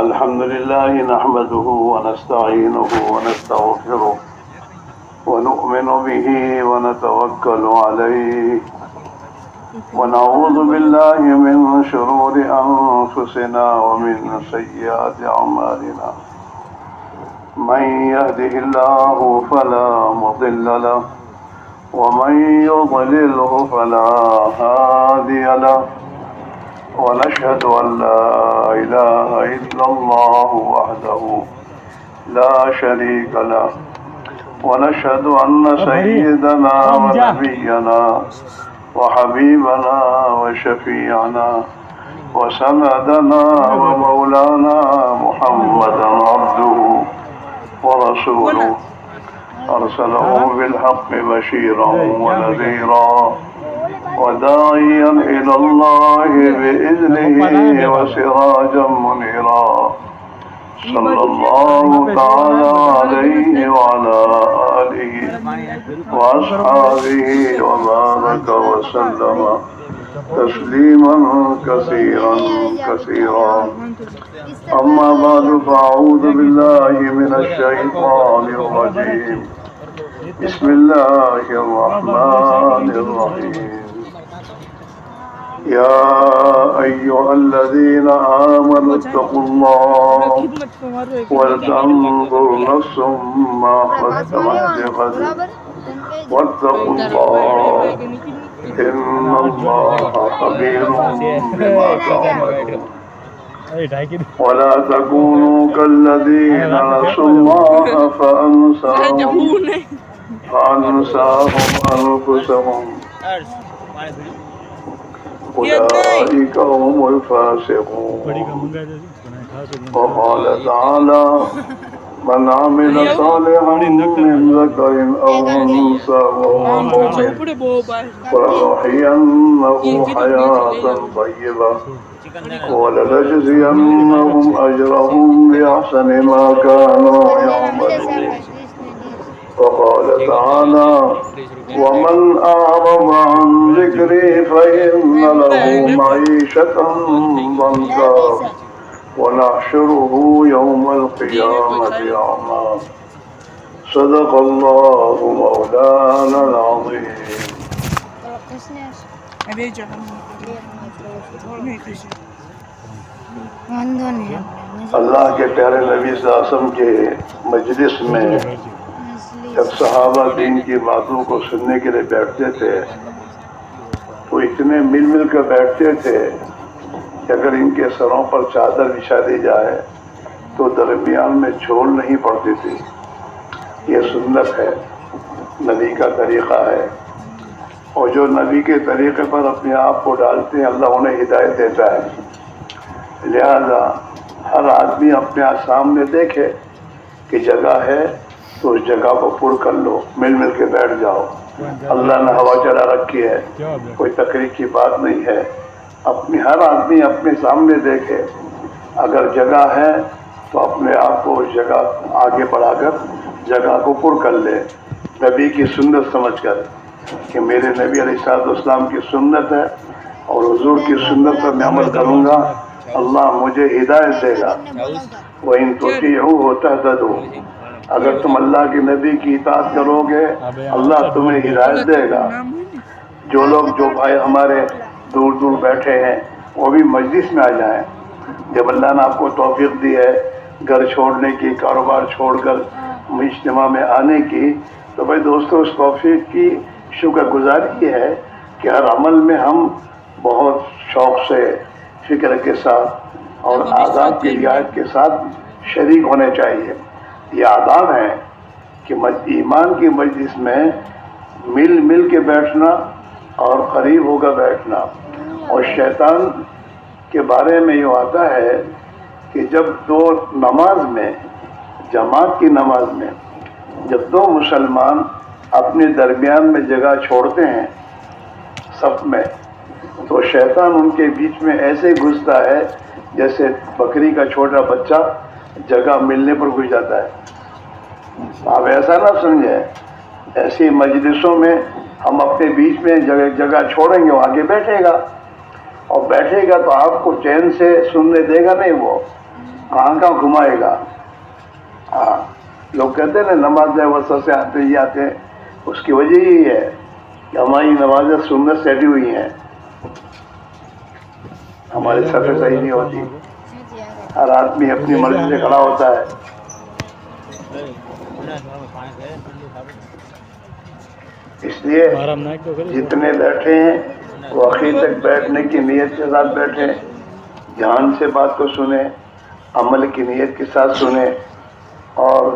الحمد لله نحمده ونستعينه ونستغفره ونؤمن به ونتوكل عليه ونعوذ بالله من شرور أنفسنا ومن سيئات أعمالنا من يهده الله فلا مضل له ومن يضلله فلا هادي له ونشهد أن لا إله إلا الله وحده لا شريك له ونشهد أن سيدنا ونبينا وحبيبنا وشفيعنا وسندنا ومولانا محمدا عبده ورسوله أرسله بالحق بشيرا ونذيرا وداعيا إلى الله بإذنه وسراجا منيرا صلى الله تعالى عليه وعلى آله وأصحابه وبارك وسلم تسليما كثيرا كثيرا. أما بعد فأعوذ بالله من الشيطان الرجيم. بسم الله الرحمن الرحيم. يا أيها الذين آمنوا اتقوا الله ولتنظر نفس ما قدمت لغد واتقوا الله إن الله خبير بما تعملون. ولا تكونوا كالذين نسوا الله فأنساهم أنفسهم أولئك هم الفاسقون. وقال تعالى من عمل صالحا من ذكر أو أنثى وهو مؤمن فلنحيينه حياة طيبة ولنجزينهم أجرهم بأحسن ما كانوا يعملون. وقال تعالى ومن أعرض عن ذكري فإن له معيشة ضنكا ونحشره يوم القيامة أعمى. صدق الله مولانا العظيم. اللہ کے پیارے نبی صلی اللہ علیہ وسلم کے مجلس میں جب صحابہ دین کی باتوں کو سننے کے لیے بیٹھتے تھے تو اتنے مل مل کر بیٹھتے تھے کہ اگر ان کے سروں پر چادر بچھا دی جائے تو درمیان میں جھول نہیں پڑتی تھی. یہ سنت ہے، نبی کا طریقہ ہے، اور جو نبی کے طریقے پر اپنے آپ کو ڈالتے ہیں اللہ انہیں ہدایت دیتا ہے. لہذا ہر آدمی اپنے سامنے دیکھے کہ جگہ ہے تو اس جگہ کو پر کر لو، مل مل کے بیٹھ جاؤ. اللہ نے ہوا چلا رکھی ہے، کوئی تقریر کی بات نہیں ہے. ہر آدمی اپنے سامنے دیکھے، اگر جگہ ہے تو اپنے آپ کو اس جگہ آگے بڑھا کر جگہ کو پر کر لے، نبی کی سنت سمجھ کر کہ میرے نبی علیہ السلام کی سنت ہے اور حضور کی سنت پر میں عمل کروں گا، اللہ مجھے ہدایت دے گا. وَإِن تُطِيعُوهُ تَهْتَدُوا. اگر تم اللہ کے نبی کی اطاعت کرو گے اللہ تمہیں ہدایت دے گا. جو بھائی ہمارے دور دور بیٹھے ہیں وہ بھی مجلس میں آ جائیں. جب اللہ نے آپ کو توفیق دی ہے گھر چھوڑنے کی، کاروبار چھوڑ کر اجتماع میں آنے کی، تو بھائی دوستو اس توفیق کی شکر گزاری یہ ہے کہ ہر عمل میں ہم بہت شوق سے، فکر کے ساتھ اور آداب کی رعایت کے ساتھ شریک ہونے چاہیے. یہ آداب ہے کہ ایمان کی مجلس میں مل مل کے بیٹھنا اور قریب ہو کر بیٹھنا. اور شیطان کے بارے میں یہ آتا ہے کہ جب دو نماز میں، جماعت کی نماز میں جب دو مسلمان اپنے درمیان میں جگہ چھوڑتے ہیں صف میں، تو شیطان ان کے بیچ میں ایسے گھستا ہے جیسے بکری کا چھوٹا بچہ جگہ ملنے پر گھس جاتا ہے. آپ ایسا نہ سمجھیں، ایسی مجلسوں میں ہم اپنے بیچ میں جگہ چھوڑیں گے، وہ آگے بیٹھے گا، اور بیٹھے گا تو آپ کو چین سے سننے دے گا نہیں، وہ کہاں گھمائے گا؟ ہاں، لوگ کہتے ہیں نا نماز وسط سے آتے ہی آتے ہیں، اس کی وجہ یہی ہے کہ ہماری نمازیں سنت سے ہٹی ہوئی ہیں، ہماری صفیں صحیح نہیں ہوتی، ہر آدمی اپنی مرضی سے کھڑا ہوتا ہے۔ اس لیے جتنے بیٹھے ہیں وہ آخر تک بیٹھنے کی نیت کے ساتھ بیٹھیں، دھیان سے بات کو سنیں، عمل کی نیت کے ساتھ سنیں، اور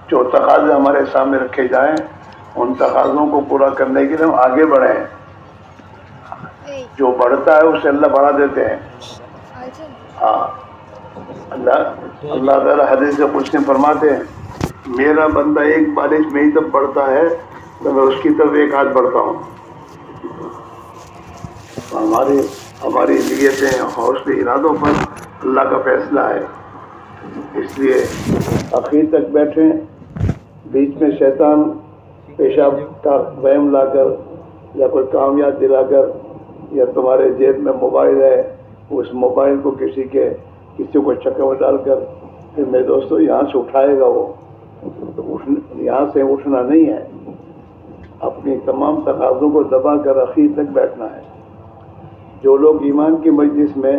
جو تقاضے ہمارے سامنے رکھے جائیں ان تقاضوں کو پورا کرنے کے لیے ہم آگے بڑھیں۔ جو بڑھتا ہے اسے اللہ بڑھا دیتے ہیں۔ ہاں، اللہ تعالیٰ حدیث قدسی میں فرماتے ہیں میرا بندہ ایک بارش میں ہی تب بڑھتا ہے تو میں اس کی طرف ایک ہاتھ بڑھتا ہوں۔ ہماری نیتیں حوصلے ارادوں پر اللہ کا فیصلہ ہے۔ اس لیے آخر تک بیٹھیں، بیچ میں شیطان پیشاب کا وہم لا کر یا کوئی کام یاد دلا کر یا تمہارے جیب میں موبائل ہے اس موبائل کو کسی کو چکر میں ڈال کر پھر میرے دوستوں یہاں سے اٹھائے گا وہ، یہاں سے اٹھنا نہیں ہے، اپنی تمام تقاضوں کو دبا کر اخیر تک بیٹھنا ہے۔ جو لوگ ایمان کی مجلس میں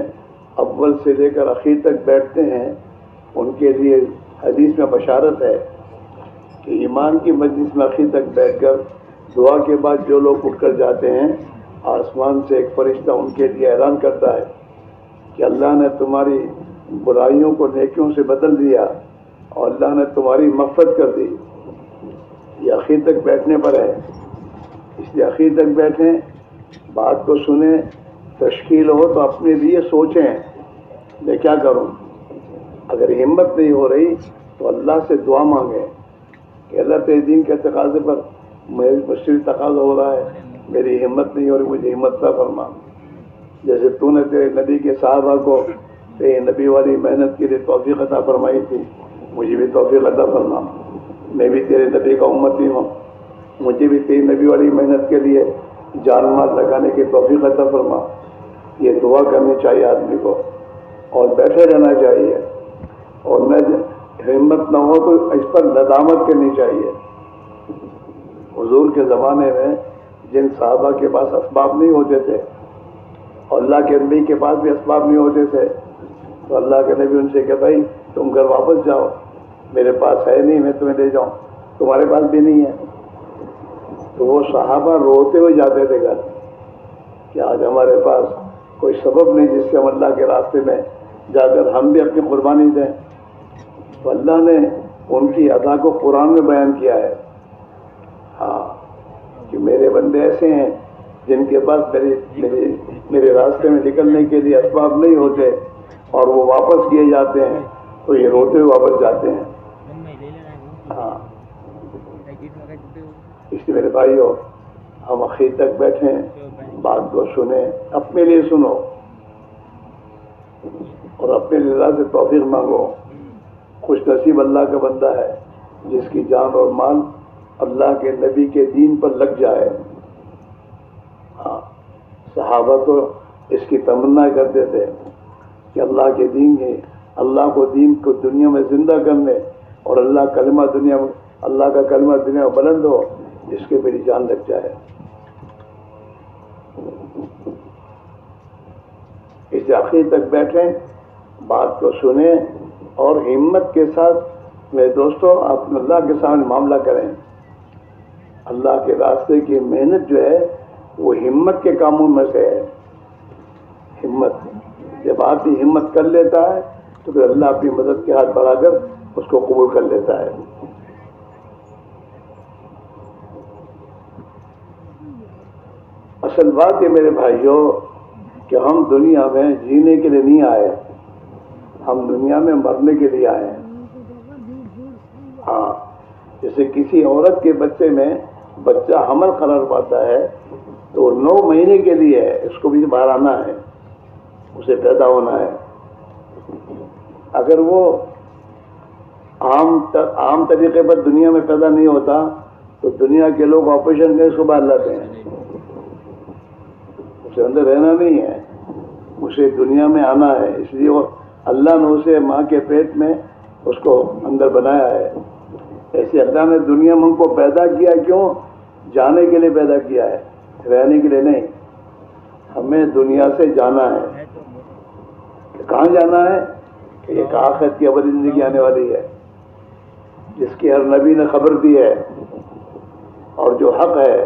اول سے لے کر اخیر تک بیٹھتے ہیں ان کے لیے حدیث میں بشارت ہے کہ ایمان کی مجلس میں اخیر تک بیٹھ کر دعا کے بعد جو لوگ اٹھ کر جاتے ہیں آسمان سے ایک فرشتہ ان کے لیے اعلان کرتا ہے کہ اللہ نے تمہاری برائیوں کو نیکیوں سے بدل دیا اور اللہ نے تمہاری مغفرت کر دی۔ یہ اخیر تک بیٹھنے پر ہے، اس لیے اخیر تک بیٹھیں، بات کو سنیں، تشکیل ہو تو اپنے لیے سوچیں میں کیا کروں۔ اگر ہمت نہیں ہو رہی تو اللہ سے دعا مانگیں کہ اللہ تیرے دین کے تقاضے پر مجھ سے تقاضا ہو رہا ہے، میری ہمت نہیں ہو رہی، مجھے ہمت عطا فرما۔ جیسے تو نے تیرے نبی کے صحابہ کو تیرے نبی والی محنت کے لیے توفیق عطا فرمائی تھی، مجھے بھی توفیق عطا فرما۔ میں بھی تیرے نبی کا امتی ہوں، مجھے بھی تیری نبی والی محنت کے لیے جان مال لگانے کی توفیق عطا فرما۔ یہ دعا کرنی چاہیے آدمی کو اور بیٹھے رہنا چاہیے، اور ہمت نہ ہو تو اس پر ندامت کرنی چاہیے۔ حضور کے زمانے میں جن صحابہ کے پاس اسباب نہیں ہوتے تھے اور اللہ کے نبی کے پاس بھی اسباب نہیں ہوتے تھے تو اللہ کے نبی ان سے کہ بھائی تم گھر واپس جاؤ، میرے پاس ہے نہیں، میں تمہیں لے جاؤں، تمہارے پاس بھی نہیں ہے۔ تو وہ صحابہ روتے ہوئے جاتے تھے گھر کہ آج ہمارے پاس کوئی سبب نہیں جس سے ہم اللہ کے راستے میں جا کر ہم بھی اپنی قربانی دیں۔ تو اللہ نے ان کی ادا کو قرآن میں بیان کیا ہے، ہاں، کہ میرے بندے ایسے ہیں جن کے پاس میرے راستے میں نکلنے کے لیے اسباب نہیں ہوتے اور وہ واپس کیے جاتے ہیں تو یہ روتے ہوئے واپس جاتے ہیں۔ ہاں، اس لیے میرے بھائیو ہم اخیر تک بیٹھیں، بات کو سنیں، اپنے لیے سنو اور اپنے لیے اللہ سے توفیق مانگو۔ خوش نصیب اللہ کا بندہ ہے جس کی جان اور مال اللہ کے نبی کے دین پر لگ جائے۔ ہاں، صحابہ تو اس کی تمنا کرتے تھے کہ اللہ کے دین کے دین کو دنیا میں زندہ کرنے اور اللہ کا کلمہ دنیا میں بلند ہو، اس کے میری جان لگ جائے۔ اس آخر تک بیٹھیں، بات کو سنیں اور ہمت کے ساتھ میرے دوستوں آپ اللہ کے سامنے معاملہ کریں۔ اللہ کے راستے کی محنت جو ہے وہ ہمت کے کاموں میں سے ہے۔ ہمت، جب آدمی ہمت کر لیتا ہے تو پھر اللہ اپنی مدد کے ہاتھ بڑھا کر اس کو قبول کر لیتا ہے۔ اصل بات یہ میرے بھائیوں کہ ہم دنیا میں جینے کے لیے نہیں آئے، ہم دنیا میں مرنے کے لیے آئے ہیں۔ ہاں، جیسے کسی عورت کے بچے میں بچہ حمل قرار پاتا ہے تو 9 مہینے کے لیے ہے، اس کو بھی باہر آنا ہے، اسے پیدا ہونا ہے۔ اگر وہ عام طریقے پر دنیا میں پیدا نہیں ہوتا تو دنیا کے لوگ آپریشن کر اس کو باہر لاتے ہیں، اسے اندر رہنا نہیں ہے، اسے دنیا میں آنا ہے۔ اس لیے وہ اللہ نے اسے ماں کے پیٹ میں اس کو اندر بنایا ہے. ایسے اللہ نے دنیا میں ان کو پیدا کیا کیوں؟ جانے کے لیے پیدا کیا ہے، رہنے کے لیے نہیں. ہمیں دنیا سے جانا ہے. کہاں جانا ہے؟ کہ ایک آخرت کی ابدی زندگی آنے والی ہے جس کی ہر نبی نے خبر دی ہے، اور جو حق ہے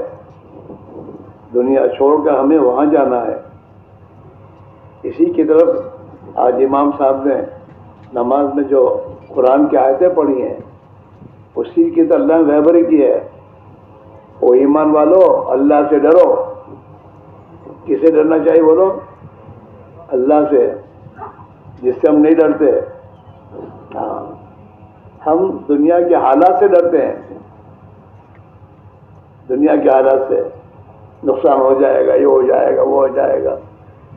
دنیا چھوڑ کر ہمیں وہاں جانا ہے. اسی کی طرف آج امام صاحب نے نماز میں جو قرآن کی آیتیں پڑھی ہیں اسی کی طرف اللہ نے رہبری کی ہے. او ایمان والو اللہ سے ڈرو. کسے ڈرنا چاہیے بولو؟ اللہ سے، جس سے ہم نہیں ڈرتے. ہاں، ہم دنیا کے حالات سے ڈرتے ہیں. دنیا کے حالات سے نقصان ہو جائے گا، یہ ہو جائے گا، وہ ہو جائے گا،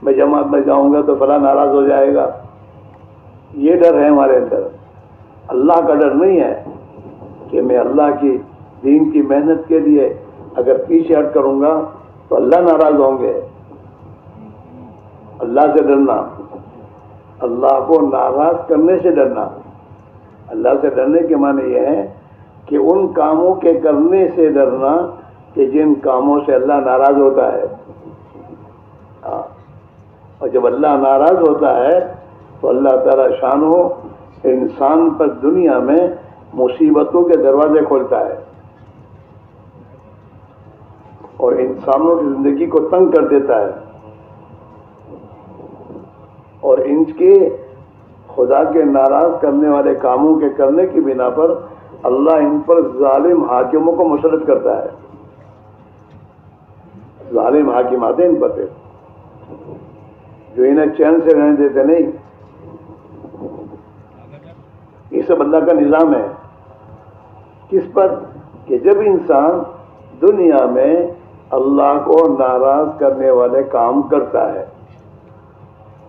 میں جماعت میں جاؤں گا تو فلاں ناراض ہو جائے گا. یہ ڈر ہے ہمارے اندر. اللہ کا ڈر نہیں ہے کہ میں اللہ کی دین کی محنت کے لیے اگر پیچھے ہٹ کروں گا تو اللہ ناراض ہوں گے. اللہ سے ڈرنا، اللہ کو ناراض کرنے سے ڈرنا. اللہ سے ڈرنے کے معنی یہ ہے کہ ان کاموں کے کرنے سے ڈرنا کہ جن کاموں سے اللہ ناراض ہوتا ہے. اور جب اللہ ناراض ہوتا ہے تو اللہ تعالیٰ شان ہو انسان پر دنیا میں مصیبتوں کے دروازے کھولتا ہے اور انسانوں کی زندگی کو تنگ کر دیتا ہے. اور ان کے خدا کے ناراض کرنے والے کاموں کے کرنے کی بنا پر اللہ ان پر ظالم حاکموں کو مسلط کرتا ہے. ظالم حاکم آتے ان پر جو انہیں چین سے رہنے دیتے نہیں. یہ سب اللہ کا نظام ہے. کس پر؟ کہ جب انسان دنیا میں اللہ کو ناراض کرنے والے کام کرتا ہے،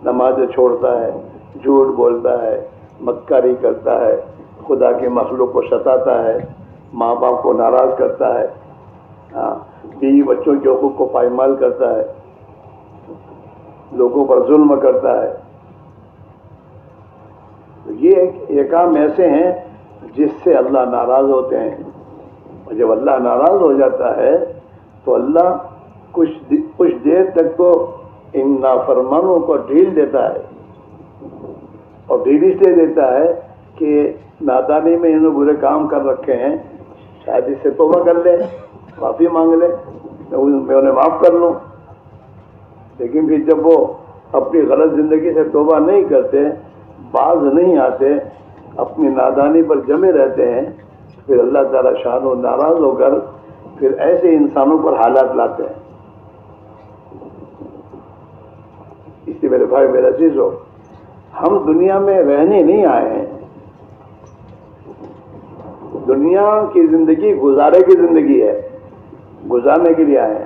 نمازیں چھوڑتا ہے، جھوٹ بولتا ہے، مکاری کرتا ہے، خدا کی مخلوق کو ستاتا ہے، ماں باپ کو ناراض کرتا ہے، بیوی بچوں کے حقوق کو پائمال کرتا ہے، لوگوں پر ظلم کرتا ہے. یہ کام ایسے ہیں جس سے اللہ ناراض ہوتے ہیں. اور جب اللہ ناراض ہو جاتا ہے تو اللہ کچھ دیر تک تو ان نافرمانوں کو ڈھیل دیتا ہے. اور ڈھیل اس لیے دیتا ہے کہ نادانی میں انہوں برے کام کر رکھے ہیں، شاید اس سے توبہ کر لے، معافی مانگ لے، میں انہیں معاف کر لوں. لیکن پھر جب وہ اپنی غلط زندگی سے توبہ نہیں کرتے، باز نہیں آتے، اپنی نادانی پر جمے رہتے ہیں، پھر اللہ تعالیٰ شان و ناراض ہو کر پھر ایسے انسانوں پر حالات لاتے ہیں. اس لیے میرے بھائی میرا عزیز ہو، ہم دنیا میں رہنے نہیں آئے ہیں. دنیا کی زندگی گزارے کی زندگی ہے، گزارنے کے لیے آئے ہیں.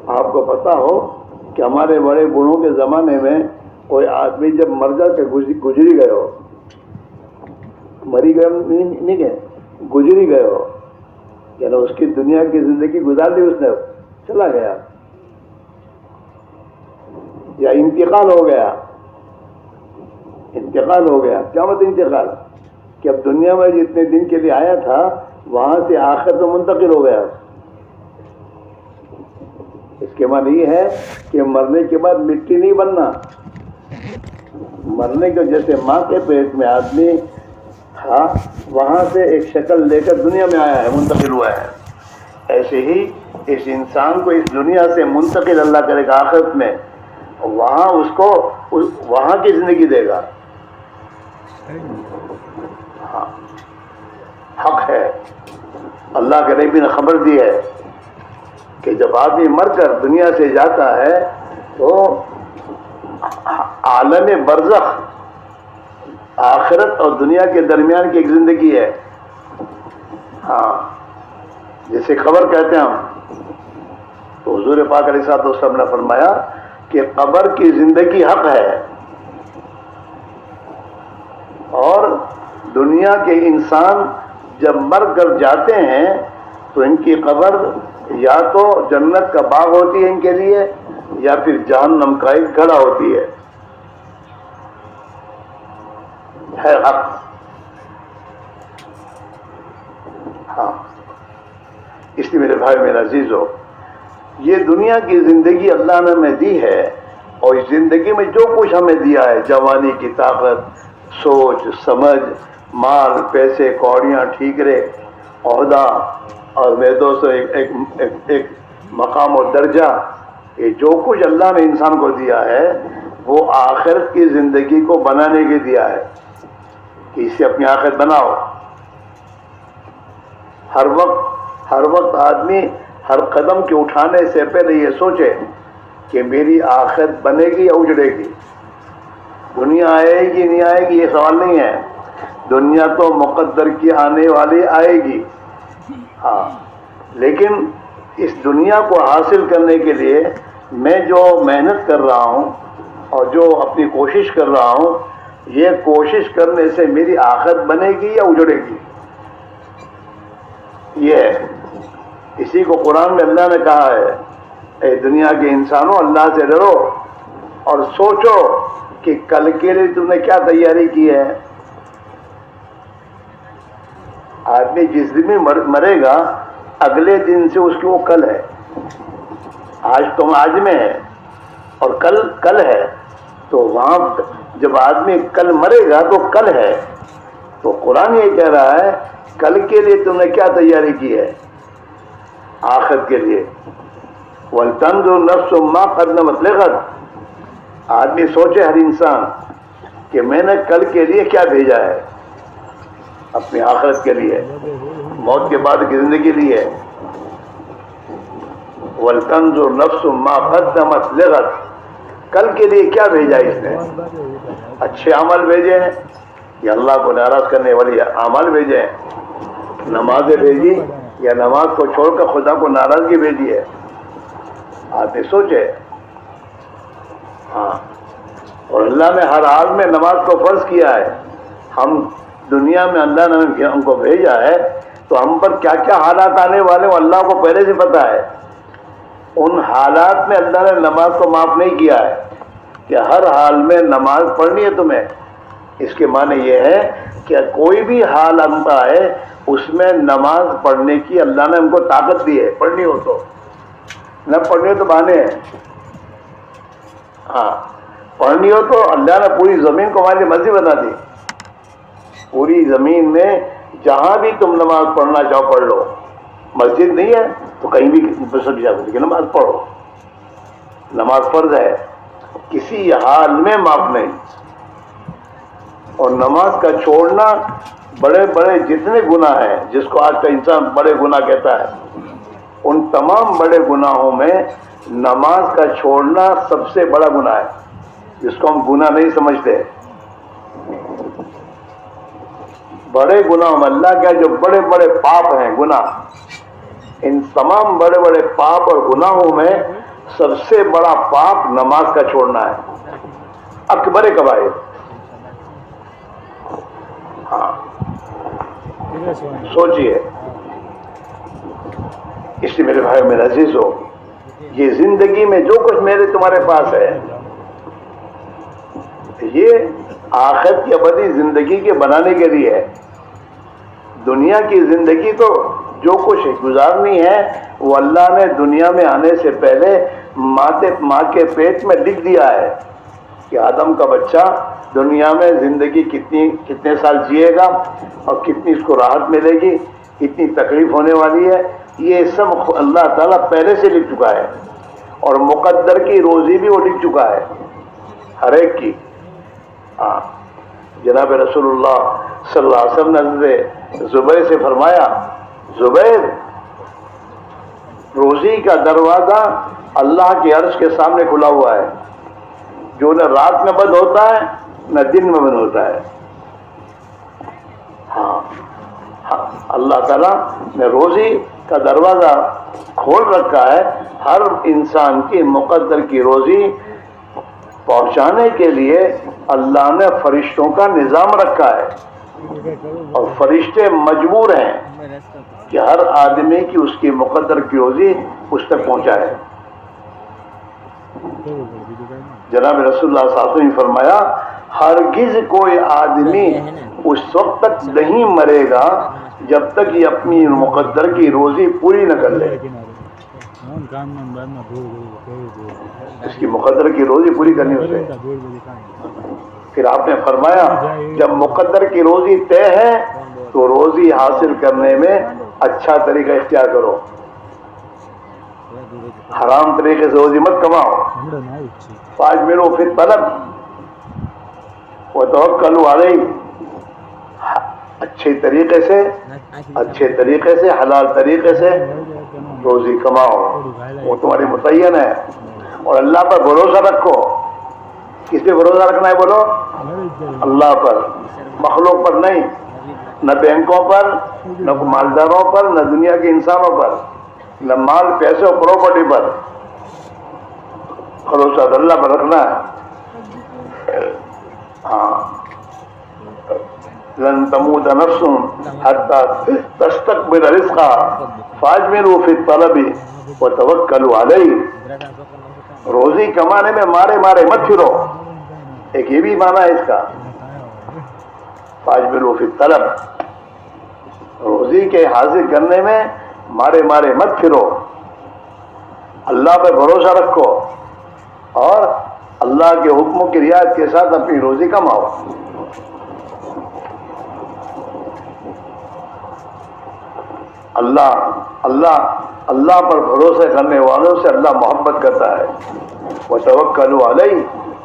آپ کو پتا ہو کہ ہمارے بڑے بوڑھوں کے زمانے میں کوئی آدمی جب مر جا کے گزری گئے ہو، مری گئے نہیں کہ گزری گئے ہو، یعنی اس کی دنیا کی زندگی گزار لی، اس نے چلا گیا یا انتقال ہو گیا. انتقال ہو گیا کیا مطلب انتقال؟ کہ اب دنیا میں جتنے دن کے لیے آیا تھا وہاں سے آخر تو منتقل ہو گیا. اس کے معنی یہ ہے کہ مرنے کے بعد مٹی نہیں بننا. مرنے کے جیسے ماں کے پیٹ میں آدمی وہاں سے ایک شکل لے کر دنیا میں آیا ہے، منتقل ہوا ہے، ایسے ہی اس انسان کو اس دنیا سے منتقل اللہ کرے گا آخرت میں، وہاں اس کو وہاں کی زندگی دے گا. حق ہے. اللہ کے نبی نے خبر دی ہے کہ جب آدمی مر کر دنیا سے جاتا ہے تو عالم برزخ، آخرت اور دنیا کے درمیان کی ایک زندگی ہے. جسے قبر کہتے ہیں ہم، تو حضور پاک علیہ الصلوۃ والسلام نے فرمایا کہ قبر کی زندگی حق ہے، اور دنیا کے انسان جب مر کر جاتے ہیں تو ان کی قبر یا تو جنت کا باغ ہوتی ہے ان کے لیے، یا پھر جہنم کا ایک گڑھا ہوتی ہے. ہے حق. ہاں اس لیے میرے بھائی میرا عزیزو، یہ دنیا کی زندگی اللہ نے ہمیں دی ہے، اور اس زندگی میں جو کچھ ہمیں دیا ہے، جوانی کی طاقت، سوچ سمجھ، مال پیسے کوڑیاں ٹھیکرے، عہدہ، اور میرے دوستو ایک مقام و درجہ، یہ جو کچھ اللہ نے انسان کو دیا ہے وہ آخرت کی زندگی کو بنانے کے دیا ہے کہ اسے اپنی آخرت بناؤ. ہر وقت آدمی ہر قدم کے اٹھانے سے پہلے یہ سوچے کہ میری آخرت بنے گی یا اجڑے گی. دنیا آئے گی نہیں آئے گی یہ سوال نہیں ہے، دنیا تو مقدر کی آنے والی آئے گی. ہاں لیکن اس دنیا کو حاصل کرنے کے لیے میں جو محنت کر رہا ہوں اور جو اپنی کوشش کر رہا ہوں، یہ کوشش کرنے سے میری آخرت بنے گی یا اجڑے گی. یہ ہے، اسی کو قرآن میں اللہ نے کہا ہے، اے دنیا کے انسانوں اللہ سے ڈرو اور سوچو کہ کل کے لیے تم نے کیا تیاری کی ہے. آدمی جس دن میں مرے گا اگلے دن سے اس کی وہ کل ہے. آج تم آج میں ہے اور کل ہے، تو وہاں جب آدمی کل مرے گا تو کل ہے. تو قرآن یہ کہہ رہا ہے کل کے لیے تم نے کیا تیاری کی ہے آخرت کے لیے. وَلْتَنْظُرْ نَفْسٌ مَّا قَدَّمَتْ لِغَدٍ. آدمی سوچے ہر انسان کہ میں نے کل کے لیے کیا بھیجا ہے، اپنی آخرت کے لیے، موت کے بعد کی زندگی لیے. وَلْتَنْظُرْ نَفْسٌ مَّا قَدَّمَتْ لِغَدٍ. کل کے لیے کیا بھیجا اس نے؟ اچھے عمل بھیجے ہیں یا اللہ کو ناراض کرنے والی اعمال بھیجے ہیں؟ نمازیں بھیجی یا نماز کو چھوڑ کر خدا کو ناراضگی بھیجی ہے؟ آدمی سوچے. ہاں اور اللہ نے ہر حال میں نماز کو فرض کیا ہے. ہم دنیا میں اللہ نے ہم کو بھیجا ہے تو ہم پر کیا کیا حالات آنے والے ہیں اللہ کو پہلے سے پتا ہے. ان حالات میں اللہ نے نماز کو معاف نہیں کیا ہے کہ ہر حال میں نماز پڑھنی ہے تمہیں. اس کے معنی یہ ہے کہ کوئی بھی حال آتا ہے اس میں نماز پڑھنے کی اللہ نے ہم کو طاقت دی ہے. پڑھنی ہو تو، نہ پڑھنی ہو تو بہانے ہیں. ہاں پڑھنی ہو تو اللہ نے پوری زمین کو ہماری مسجد بنا دی. پوری زمین میں جہاں بھی تم نماز پڑھنا چاہو پڑھ لو. مسجد نہیں ہے تو کہیں بھی سب جا سکتے نماز پڑھو. نماز فرض ہے، کسی حال میں معاف نہیں. اور نماز کا چھوڑنا بڑے بڑے جتنے گناہ ہیں جس کو آج کا انسان بڑے گناہ کہتا ہے، ان تمام بڑے گناہوں میں نماز کا چھوڑنا سب سے بڑا گناہ ہے جس کو ہم گناہ نہیں سمجھتے. بڑے گناہوں میں اللہ کا جو بڑے بڑے پاپ ہیں گناہ، ان تمام بڑے بڑے پاپ اور گناہوں میں سب سے بڑا پاپ نماز کا چھوڑنا ہے. اکبر کبائر. ہاں سوچئے. اس لیے میرے بھائی میرے عزیز ہو، یہ زندگی میں جو کچھ میرے تمہارے پاس ہے یہ آخرت کی ابدی زندگی کے بنانے کے لیے ہے. دنیا کی زندگی تو جو کچھ گزارنی ہے وہ اللہ نے دنیا میں آنے سے پہلے ماں کے پیٹ میں لکھ دیا ہے کہ آدم کا بچہ دنیا میں زندگی کتنے سال جیے گا اور کتنی اس کو راحت ملے گی، کتنی تکلیف ہونے والی ہے. یہ سب اللہ تعالیٰ پہلے سے لکھ چکا ہے، اور مقدر کی روزی بھی وہ لکھ چکا ہے ہر ایک کی. ہاں جناب رسول اللہ صلی اللہ علیہ وسلم نے زبیر سے فرمایا، زبیر روزی کا دروازہ اللہ کے عرش کے سامنے کھلا ہوا ہے، جو نہ رات میں بند ہوتا ہے نہ دن میں بند ہوتا ہے. ہاں اللہ تعالیٰ نے روزی کا دروازہ کھول رکھا ہے ہر انسان کی مقدر کی روزی پہنچانے کے لیے. اللہ نے فرشتوں کا نظام رکھا ہے اور فرشتے مجبور ہیں کہ ہر آدمی کی اس کی مقدر کی روزی اس تک پہنچائے. جناب رسول اللہ صلی اللہ علیہ وسلم نے فرمایا ہرگز کوئی آدمی اس وقت تک نہیں مرے گا جب تک یہ اپنی مقدر کی روزی پوری نہ کر لے. اس کی مقدر کی روزی پوری کرنی اسے. پھر آپ نے فرمایا جب مقدر کی روزی طے ہے تو روزی حاصل کرنے میں اچھا طریقہ اختیار کرو. حرام طریقے سے روزی مت کماؤ. فاجملوا فی الطلب وتوکلوا علیہ. اچھے طریقے سے حلال طریقے سے روزی کماؤ، وہ تمہاری متعین ہے. اور اللہ پر بھروسہ رکھو. کس پہ بھروسہ رکھنا ہے بولو؟ اللہ پر، مخلوق پر نہیں، نہ بینکوں پر، نہ مالداروں پر، نہ دنیا کے انسانوں پر، نہ مال پیسے اور پراپرٹی پر. بھروسہ اللہ پر رکھنا ہے. ہاں، لن تموت نفس حتى تستكمل رزقها فاجملوا في الطلب وتوکلوا علیہ. روزی کمانے میں مارے مت پھرو. ایک یہ بھی معنی ہے اس کا. فاجملوا فی الطلب، روزی کے حاصل کرنے میں مارے مت پھرو. اللہ پہ بھروسہ رکھو اور اللہ کے حکموں کی رعایت کے ساتھ اپنی روزی کماؤ. اللہ پر بھروسہ کرنے والوں سے اللہ محبت کرتا ہے. وتوکلوا علیہ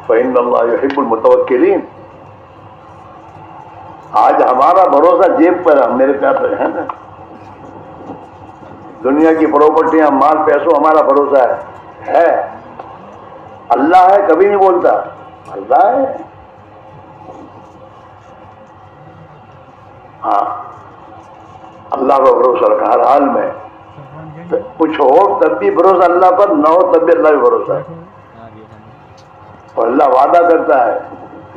فإن اللہ یحب المتوکلین. آج ہمارا بھروسہ جیب پر ہے، میرے پیار پر ہے نا. دنیا کی پراپرٹیاں، مال پیسوں ہمارا بھروسہ ہے. اللہ ہے کبھی نہیں بولتا اللہ ہے. ہاں، اللہ پر بھروسہ رکھا ہر حال میں. کچھ ہو تب بھی بھروسہ اللہ پر، نہ ہو تب بھی اللہ پہ بھروسہ ہے. اور اللہ وعدہ کرتا ہے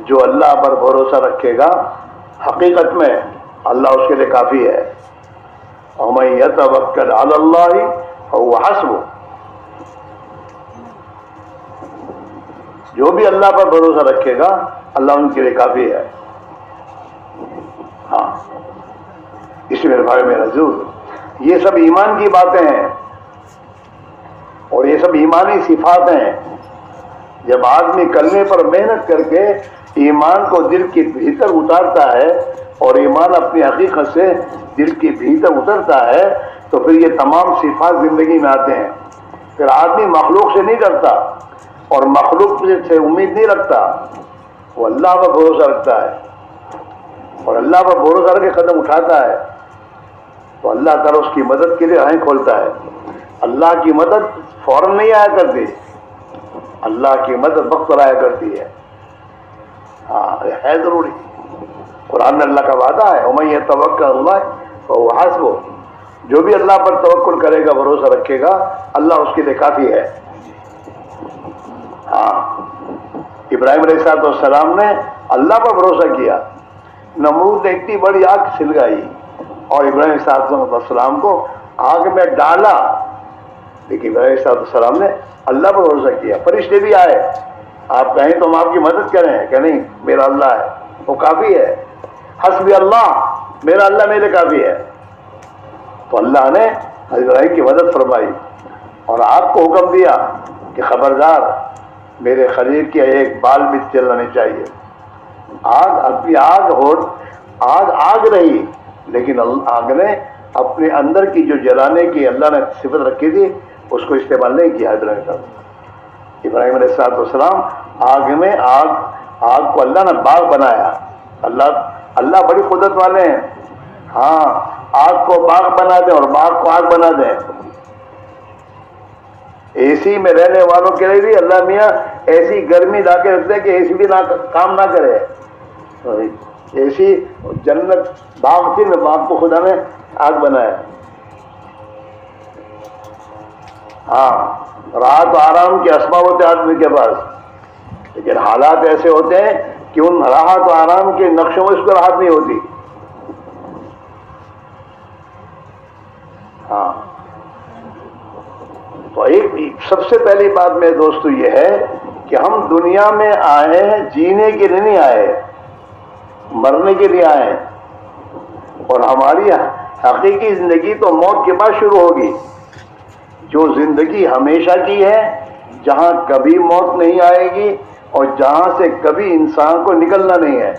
جو اللہ پر بھروسہ رکھے گا حقیقت میں اللہ اس کے لیے کافی ہے. وَمَن يَتَوَکَّلْ عَلَى اللَّهِ فَهُوَ حَسْبُهُ. جو بھی اللہ پر بھروسہ رکھے گا اللہ ان کے لیے کافی ہے. ہاں، اس میرے بھائی میرا ضرور، یہ سب ایمان کی باتیں ہیں اور یہ سب ایمانی صفات ہیں. جب آدمی کلمے پر محنت کر کے ایمان کو دل کے بھیتر اتارتا ہے اور ایمان اپنی حقیقت سے دل کے بھیتر اترتا ہے تو پھر یہ تمام صفات زندگی میں آتے ہیں. پھر آدمی مخلوق سے نہیں ڈرتا اور مخلوق سے امید نہیں رکھتا، وہ اللہ پر بھروسہ رکھتا ہے. اور اللہ پر بھروسہ رکھ کے قدم اٹھاتا ہے تو اللہ تعالیٰ اس کی مدد کے لیے راہیں کھولتا ہے. اللہ کی مدد فوراً نہیں آیا کرتی، اللہ کی مدد وقت پر آیا کرتی ہے. ہاں، یہ ہے ضروری. قرآن میں اللہ کا وعدہ ہے وَمَن يَتَوَکَّلْ عَلَى اللَّهِ فَهُوَ حَسْبُهُ. جو بھی اللہ پر توکل کرے گا، بھروسہ رکھے گا، اللہ اس کے لیے کافی ہے. ہاں، ابراہیم علیہ السلام نے اللہ پر بھروسہ کیا. نمرود نے اتنی بڑی آگ سلگائی اور ابراہیم علیہ السلام کو آگ میں ڈالا، لیکن ابراہیم علیہ السلام نے اللہ پر بھروسہ کیا. فرشتے بھی آئے، آپ کہیں تو ہم آپ کی مدد کریں کہ نہیں، میرا اللہ ہے وہ کافی ہے. حسبی اللہ، میرا اللہ میرے کافی ہے. تو اللہ نے حضرت ابراہیم کی مدد فرمائی اور آپ کو حکم دیا کہ خبردار میرے خلیل کی ایک بال بھی چلنا نہیں چاہیے. آگ رہی لیکن آگ نے اپنے اندر کی جو جلانے کی اللہ نے صفت رکھی تھی اس کو استعمال نہیں کیا. ابراہیم علیہ السلام آگ کو اللہ نے باغ بنایا. اللہ بڑی قدرت والے ہیں. ہاں، آگ کو باغ بنا دیں اور باغ کو آگ بنا دیں. اے سی میں رہنے والوں کے لیے بھی اللہ میاں ایسی گرمی لا کے رکھتے کہ اے سی بھی کام نہ کرے. اے سی جنت باغ تھی، باغ کو خدا نے آگ بنایا. ہاں، راحت و آرام کے اسباب ہوتے آدمی کے پاس، لیکن حالات ایسے ہوتے ہیں کہ ان راحت و آرام کے نقشوں میں اس کو راحت نہیں ہوتی. ہاں، تو ایک سب سے پہلی بات میرے دوستو یہ ہے کہ ہم دنیا میں آئے ہیں جینے کے لیے نہیں آئے، مرنے کے لیے آئے ہیں، اور ہماری حقیقی زندگی تو موت کے بعد شروع ہوگی۔ جو زندگی ہمیشہ کی ہے، جہاں کبھی موت نہیں آئے گی اور جہاں سے کبھی انسان کو نکلنا نہیں ہے۔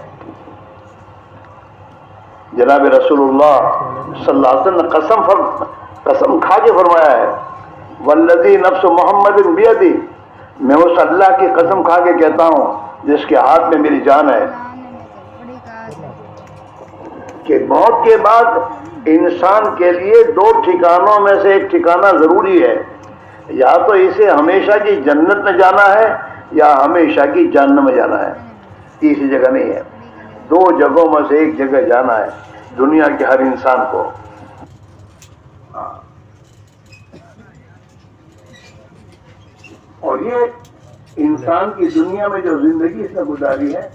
جناب رسول اللہ صلی اللہ علیہ وسلم نے قسم کھا کے فرمایا ہے، والذی نفس محمد بیدی، میں اس اللہ کی قسم کھا کے کہتا ہوں جس کے ہاتھ میں میری جان ہے، کہ موت کے بعد انسان کے لیے دو ٹھکانوں میں سے ایک ٹھکانہ ضروری ہے، یا تو اسے ہمیشہ کی جنت میں جانا ہے یا ہمیشہ کی جہنم میں جانا ہے، تیسری جگہ نہیں ہے۔ دو جگہوں میں سے ایک جگہ جانا ہے دنیا کے ہر انسان کو۔ اور یہ انسان کی دنیا میں جو زندگی اس نے گزاری ہے،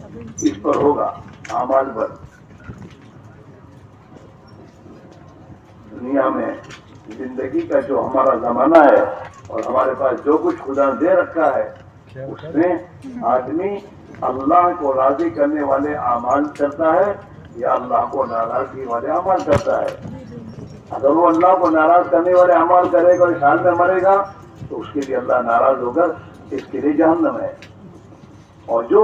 اس پر ہوگا اعمال پر۔ دنیا میں زندگی کا جو ہمارا زمانہ ہے اور ہمارے پاس جو کچھ خدا دے رکھا ہے، اس میں آدمی اللہ کو راضی کرنے والے اعمال کرتا ہے یا اللہ کو ناراضی والے اعمال کرتا ہے۔ اگر وہ اللہ کو ناراض کرنے والے اعمال کرے گا اور اس حال میں مرے گا تو اس کے لیے اللہ ناراض ہوگا، اس کے لیے جہنم ہے۔ اور جو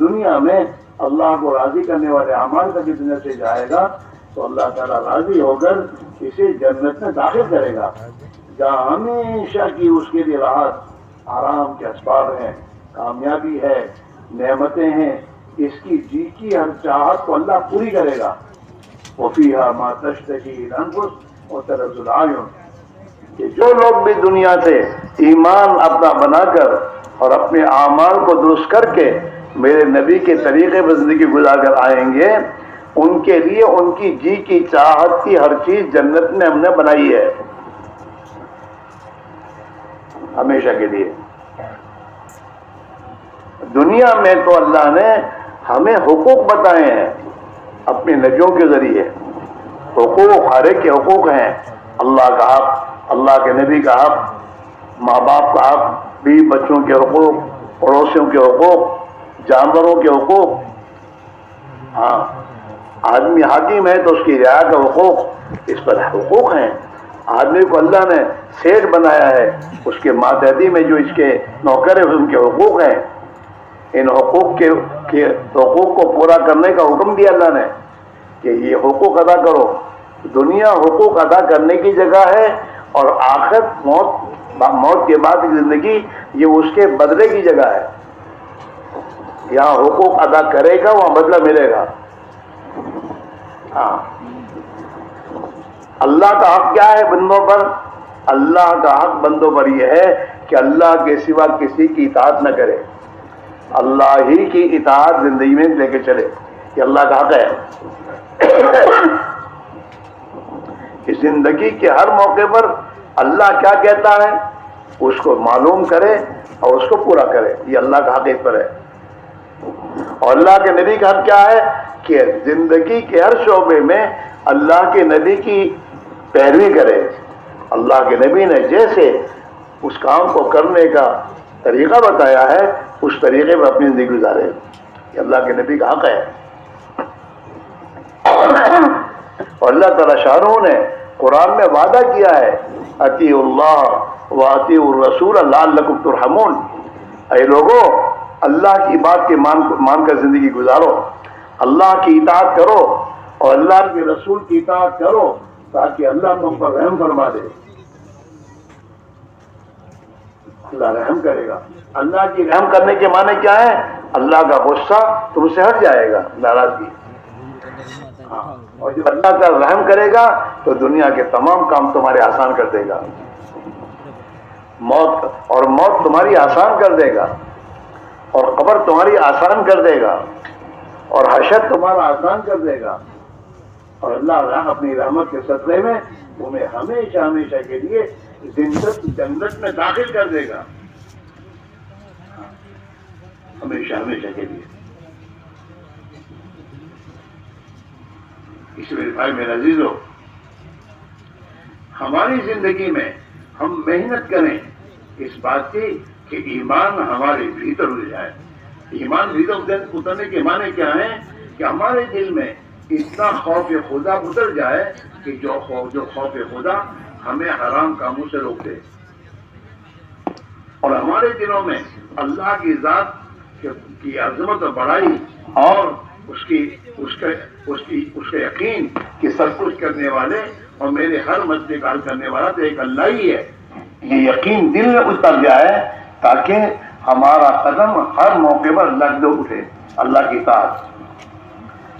دنیا میں اللہ کو راضی کرنے والے اعمال کا جتنے سے جائے گا تو اللہ تعالیٰ راضی ہو کر اسے جنت میں داخل کرے گا، جہاں ہمیشہ کی اس کے لیے راحت، آرام کے اسباب ہیں، کامیابی ہے، نعمتیں ہیں، اس کی جی کی ہر چاہت کو اللہ پوری کرے گا۔ وَفِيهَا مَا تَشْتَهِي الْأَنفُسُ وَتَلَذُّ الْأَعْيُنُ، کہ جو لوگ بھی دنیا سے ایمان اپنا بنا کر اور اپنے اعمال کو درست کر کے میرے نبی کے طریقے پر زندگی گزار کر آئیں گے، ان کے لیے ان کی جی کی چاہت کی ہر چیز جنت میں ہم نے بنائی ہے، ہمیشہ کے لیے۔ دنیا میں تو اللہ نے ہمیں حقوق بتائے ہیں اپنے نبیوں کے ذریعے، حقوق ہر ایک کے حقوق ہیں، اللہ کا حق، اللہ کے نبی کا حق، ماں باپ کا حق، بیوی بچوں کے حقوق، پڑوسیوں کے حقوق، جانوروں کے حقوق۔ ہاں، آدمی حاکم ہے تو اس کی رعایا کا حقوق، اس پر حقوق ہیں۔ آدمی کو اللہ نے سیٹ بنایا ہے، اس کے ماتحتی میں جو اس کے نوکر ہیں ان کے حقوق ہیں، ان حقوق کے حقوق کو پورا کرنے کا حکم دیا اللہ نے کہ یہ حقوق ادا کرو۔ دنیا حقوق ادا کرنے کی جگہ ہے اور آخرت موت کے بعد کی زندگی یہ اس کے بدلے کی جگہ ہے۔ یہاں حقوق ادا کرے گا وہاں بدلہ ملے گا۔ ہاں، اللہ کا حق کیا ہے بندوں پر؟ اللہ کا حق بندوں پر یہ ہے کہ اللہ کے سوا کسی کی اطاعت نہ کرے، اللہ ہی کی اطاعت زندگی میں لے کے چلے، یہ اللہ کا حق ہے۔ کہ زندگی کے ہر موقع پر اللہ کیا کہتا ہے اس کو معلوم کرے اور اس کو پورا کرے، یہ اللہ کا حق اس پر ہے۔ اور اللہ کے نبی کا حق کیا ہے کہ زندگی کے ہر شعبے میں اللہ کے نبی کی پیروی کرے۔ اللہ کے نبی نے جیسے اس کام کو کرنے کا طریقہ بتایا ہے اس طریقے پر اپنی زندگی گزارے، یہ اللہ کے نبی کا حق ہے۔ اور اللہ تعالیٰ شاہ نے قرآن میں وعدہ کیا ہے، اطیعوا اللہ واطیعوا الرسول لعلکم ترحمون، اے لوگوں اللہ کی بات کے مان کر زندگی گزارو، اللہ کی اطاعت کرو اور اللہ کے رسول کی اطاعت کرو تاکہ اللہ تم پر رحم فرما دے۔ اللہ رحم کرے گا۔ اللہ کی رحم کرنے کے معنی کیا ہے؟ اللہ کا غصہ تم سے ہٹ جائے گا، ناراضگی۔ اور جب اللہ کا رحم کرے گا تو دنیا کے تمام کام تمہارے آسان کر دے گا، موت تمہاری آسان کر دے گا، اور قبر تمہاری آسان کر دے گا، اور حشر تمہارا آسان کر دے گا، اور اللہ اپنی رحمت کے صدقے میں تمہیں ہمیشہ ہمیشہ کے لیے جنت میں داخل کر دے گا، ہمیشہ ہمیشہ کے لیے۔ اس لیے بھائی میرے عزیزو، ہماری زندگی میں ہم محنت کریں اس بات کی کہ ایمان ہمارے بھیتر ہو جائے. ایمان بھیتر اترنے کے معنی کیا ہیں؟ کہ ہمارے دل میں اتنا خوف خدا اتر جائے کہ جو خوف خدا ہمیں حرام کاموں سے روک دے، اور ہمارے دلوں میں اللہ کی ذات کی عظمت اور بڑائی اور اس کا یقین کہ سب کچھ کرنے والے اور میرے ہر مسئلے کا حل کرنے والا تو ایک اللہ ہی ہے، یہ یقین دل میں اتر جائے تاکہ ہمارا قدم ہر موقع پر لگ اٹھے اللہ کی اطاعت.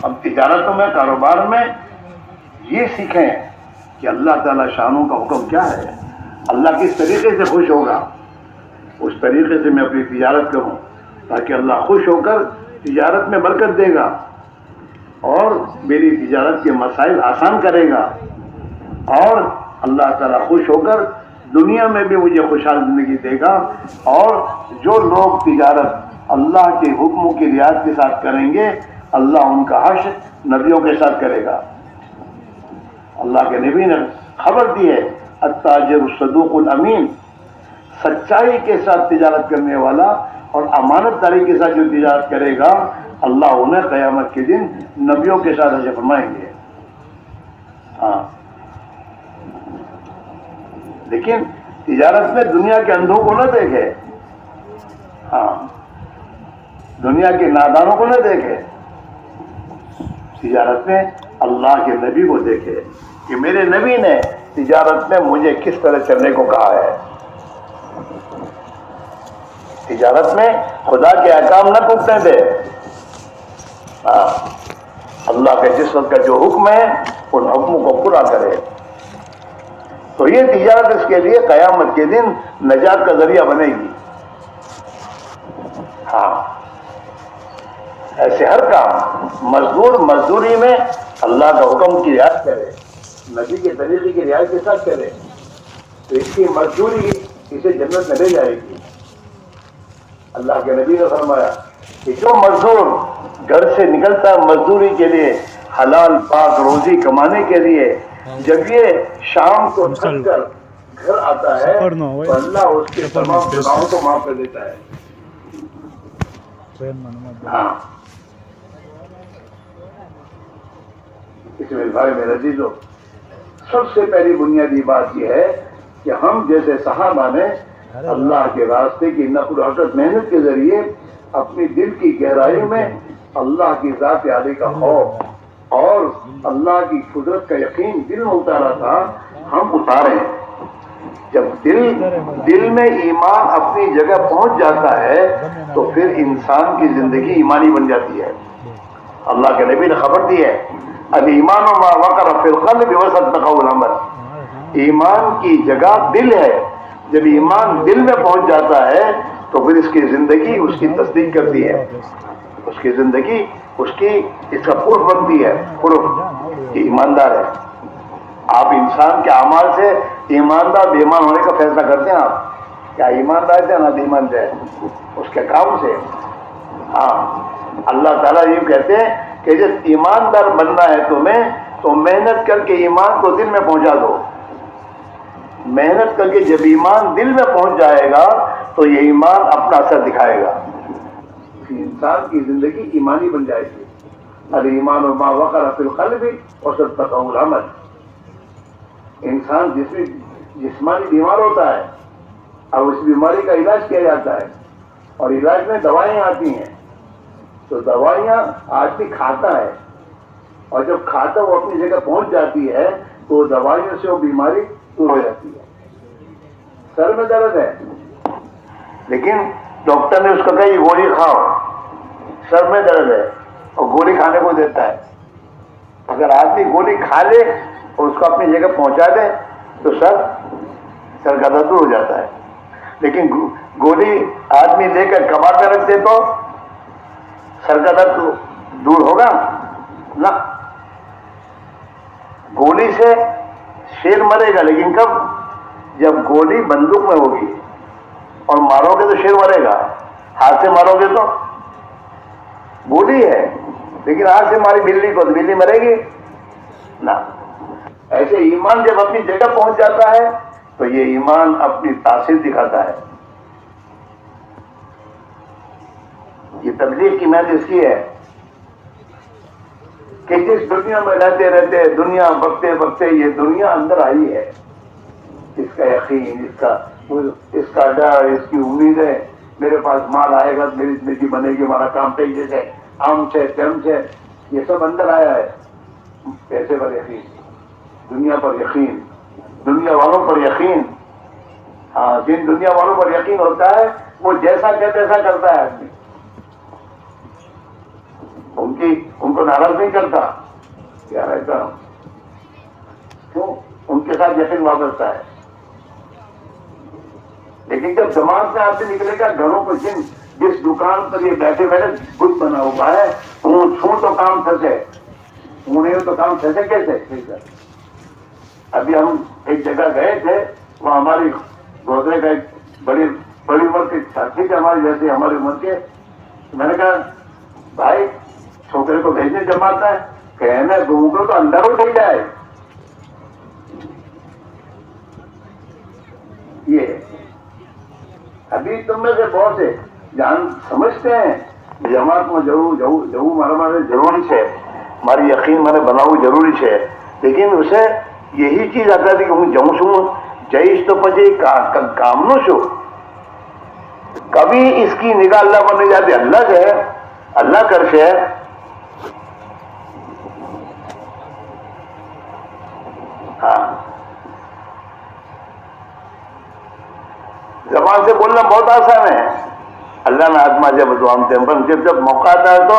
ہم تجارتوں میں، کاروبار میں یہ سیکھیں کہ اللہ تعالی شانوں کا حکم کیا ہے، اللہ کس طریقے سے خوش ہوگا، اس طریقے سے میں اپنی تجارت کروں تاکہ اللہ خوش ہو کر تجارت میں برکت دے گا اور میری تجارت کے مسائل آسان کرے گا، اور اللہ تعالیٰ خوش ہو کر دنیا میں بھی مجھے خوشحال زندگی دے گا. اور جو لوگ تجارت اللہ کے حکموں کی رعایت کے ساتھ کریں گے اللہ ان کا حشر نبیوں کے ساتھ کرے گا. اللہ کے نبی نے خبر دی ہے التاجر الصدوق الامین، سچائی کے ساتھ تجارت کرنے والا اور امانت داری کے ساتھ جو تجارت کرے گا اللہ انہیں قیامت کے دن نبیوں کے ساتھ حشر فرمائیں گے. ہاں، لیکن تجارت میں دنیا کے اندھوں کو نہ دیکھے، ہاں، دنیا کے نادانوں کو نہ دیکھے، تجارت میں اللہ کے نبی کو دیکھے کہ میرے نبی نے تجارت میں مجھے کس طرح چلنے کو کہا ہے. تجارت میں خدا کے احکام نہ ٹوٹنے دے، اللہ کے جس وقت کا جو حکم ہے ان حکموں کو پورا کرے. تو یہ تجارت اس کے لیے قیامت کے دن نجات کا ذریعہ بنے گی. ہاں، ایسے ہر کام مزدور مزدوری میں اللہ کا حکم کی رعایت کرے، نبی کے طریقے کی رعایت کے ساتھ کرے تو اس کی مزدوری اسے جنت میں لے جائے گی. اللہ کے نبی نے فرمایا کہ جو مزدور گھر سے نکلتا ہے مزدوری کے لیے، حلال پاک روزی کمانے کے لیے، جب یہ شام کو تھک کر گھر آتا ہے تو اللہ اس کے تمام گناہوں کو معاف کر دیتا ہے. ہاں، اس میں بھائی میرے عزیزو، سب سے پہلی بنیادی بات یہ ہے کہ ہم جیسے صحابہ نے اللہ کے راستے کی نقل و حرکت محنت کے ذریعے اپنی دل کی گہرائی میں اللہ کی ذات عالی کا خوف اور اللہ کی قدرت کا یقین دل میں اتارا تھا، ہم اتاریں. جب دل میں ایمان اپنی جگہ پہنچ جاتا ہے تو پھر انسان کی زندگی ایمانی بن جاتی ہے. اللہ کے نبی نے خبر دی ہے الایمان ما وقر فی القلب وصدقه العمل، ایمان کی جگہ دل ہے. جب ایمان دل میں پہنچ جاتا ہے تو پھر اس کی زندگی اس کی تصدیق کرتی ہے، اس کی زندگی اس کا پروف بنتی ہے، پروف کہ ایماندار ہے. آپ انسان کے اعمال سے ایماندار بے ایمان ہونے کا فیصلہ کرتے ہیں. آپ کیا ایماندار تھے نہ ایمان تھے اس کے کام سے. ہاں، اللہ تعالیٰ یہ کہتے ہیں کہ جب ایماندار بننا ہے تمہیں تو محنت کر کے ایمان کو دل میں پہنچا دو. محنت کر کے جب ایمان دل میں پہنچ جائے گا تو یہ ایمان اپنا اثر دکھائے گا، انسان کی زندگی ایمانی بن جائے گی. الایمان ما وقر فی القلب وصدقه العمل. انسان جسمانی بیمار ہوتا ہے اور اس بیماری کا علاج کیا جاتا ہے اور علاج میں دوائیں آتی ہیں، تو دوائیاں آدمی کھاتا ہے اور جب کھاتا وہ اپنی جگہ پہنچ جاتی ہے تو دوائیوں سے وہ بیماری دور ہو جاتی ہے. سر میں درد ہے لیکن ڈاکٹر نے اس کو کہا یہ گولی کھاؤ، سر میں درد ہے اور گولی کھانے کو دیتا ہے. اگر آدمی گولی کھا لے اور اس کو اپنی جگہ پہنچا دے تو سر کا درد دور ہو جاتا ہے. لیکن گولی آدمی لے کر کباڑ میں رکھ دے تو سر کا درد دور ہوگا نہ. گولی سے شیر مرے گا لیکن کب؟ جب گولی بندوق میں ہوگی اور مارو گے تو شیر مرے گا، ہاتھ سے مارو گے تو گولی ہے لیکن ہاتھ سے ماری بلی کو تو بلی مرے گی نہ. ایسے ایمان جب اپنی جگہ پہنچ جاتا ہے تو یہ ایمان اپنی تاثیر دکھاتا ہے. یہ تبلیغ کی محنت اس کی ہے کہ جس دنیا میں رہتے رہتے دنیا بکتے بکتے یہ دنیا اندر آئی ہے، اس کا یقین، اس کا ڈر، اس کی امید ہے میرے پاس مال آئے گا، میری زندگی بنے گی، ہمارا کام پیسے سے آم سے ٹیم سے، یہ سب اندر آیا ہے۔ پیسے پر یقین، دنیا پر یقین، دنیا والوں پر یقین۔ ہاں، جن دنیا والوں پر یقین ہوتا ہے وہ جیسا کہ تیسا کرتا ہے آدمی، ان کو ناراض نہیں کرتا، کیا رہتا ہوں کیوں، ان کے ساتھ یقین وابستہ ہے۔ لیکن جب جماعت سے آدمی نکلے گا، گھروں کو جس دکان پر یہ بیٹھے بیٹھے بت بنا ہوا ہے، چھو تو کام پھنسے، نہیں تو کام پھنسے کیسے؟ ابھی ہم ایک جگہ گئے تھے، وہ ہماری گودرے کا ایک بڑی عمر کی ساتھی تھے ہماری، جیسے ہماری عمر کے، میں نے کہا بھائی چھوکرے کو بھیجنے جماتا ہے، کہنا گھومو تو اندر اٹھ جائے۔ یہ ابھی تم میں سے بہت سے جان سمجھتے ہیں جماعت میں جવું મારે ضروری છે، મારી યકીન મને બનાવવું જરૂરી છે، لیکن اسے یہی چیز آتا હતી کہ હું જઉં છું જઈશ તો પછી કામનું શું؟ کبھی اس کی نگاہ اللہ پر نہیں جاتی، اللہ سے اللہ کرશે۔ ہاں، زبان سے بولنا بہت آسان ہے، اللہ نے آتما جب دعامتے ہیں، جب موقع آتا ہے تو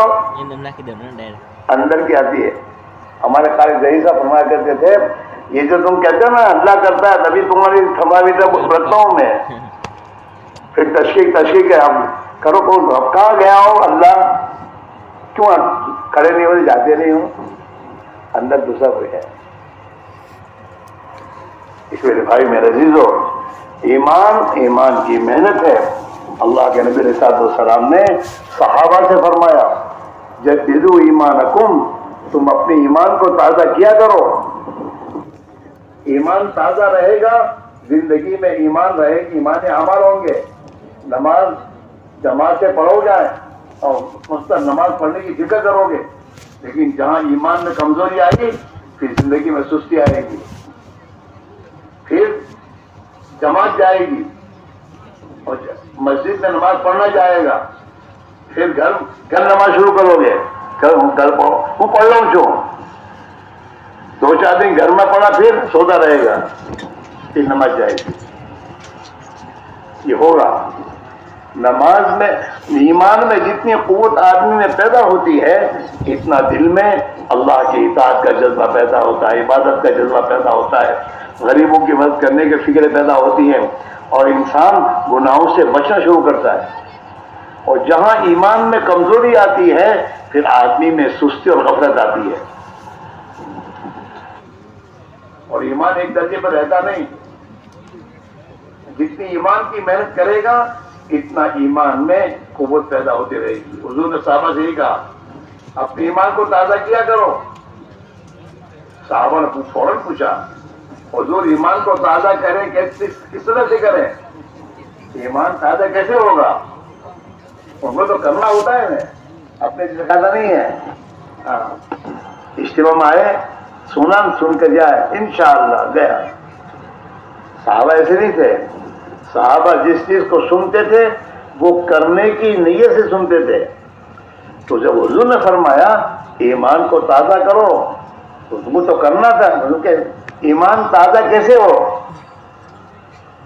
اندر کی آتی ہے۔ ہمارے خالد ظہیر صاحب فرمایا کرتے تھے، یہ جو تم کہتے ہو نا اللہ کرتا ہے تبھی تمہاری تھماوی رکھتا ہوں میں، پھر تشکیق ہے، اب کرو کون اب کہاں گیا ہو اللہ، کیوں کھڑے نہیں ہوتے جاتے نہیں ہوں، اندر دوسرا کوئی ہے۔ اس میرے بھائی میرے عزیزو، ایمان کی محنت ہے۔ اللہ کے نبی علیہ السلام نے صحابہ سے فرمایا جددوا ایمانکم، تم اپنے ایمان کو تازہ کیا کرو، ایمان تازہ رہے گا، زندگی میں ایمان رہے گی، ایمان اعمال ہوں گے، نماز جماعت سے پڑھو جائے اور مستقل نماز پڑھنے کی فکر کرو گے، لیکن جہاں ایمان میں کمزوری آئے گی پھر زندگی میں سستی آئے گی، پھر جماعت جائے گی اور مسجد میں نماز پڑھنا جائے گا، پھر گھر نماز شروع کرو گے، گھر وہ پڑھ لوں چھو، 2-4 دن گھر میں پڑھا پھر سوتا رہے گا، پھر نماز جائے گی، یہ ہوگا۔ نماز میں ایمان میں جتنی قوت آدمی میں پیدا ہوتی ہے اتنا دل میں اللہ کی اطاعت کا جذبہ پیدا ہوتا ہے، عبادت کا جذبہ پیدا ہوتا ہے، غریبوں کی مدد کرنے کی فکریں پیدا ہوتی ہیں، اور انسان گناہوں سے بچنا شروع کرتا ہے۔ اور جہاں ایمان میں کمزوری آتی ہے پھر آدمی میں سستی اور غفلت آتی ہے، اور ایمان ایک درجے پر رہتا نہیں، جتنی ایمان کی محنت کرے گا اتنا ایمان میں قوت پیدا ہوتی رہے گی۔ حضور نے صحابہ سے ہی کہا اپنے ایمان کو تازہ کیا کرو، صحابہ نے فوراً پوچھا حضور ایمان کو تازہ کریں کس طرح سے کریں، ایمان تازہ کیسے ہوگا؟ ان کو تو کرنا ہوتا ہے، اپنے سے زیادہ نہیں ہے۔ اجتماع میں آئے، سن کر جائے، انشاءاللہ گیا۔ صحابہ ایسے نہیں تھے، صحابہ جس چیز کو سنتے تھے وہ کرنے کی نیت سے سنتے تھے، تو جب حضور نے فرمایا ایمان کو تازہ کرو تو تم کو تو کرنا تھا، کہ ایمان تازہ کیسے ہو؟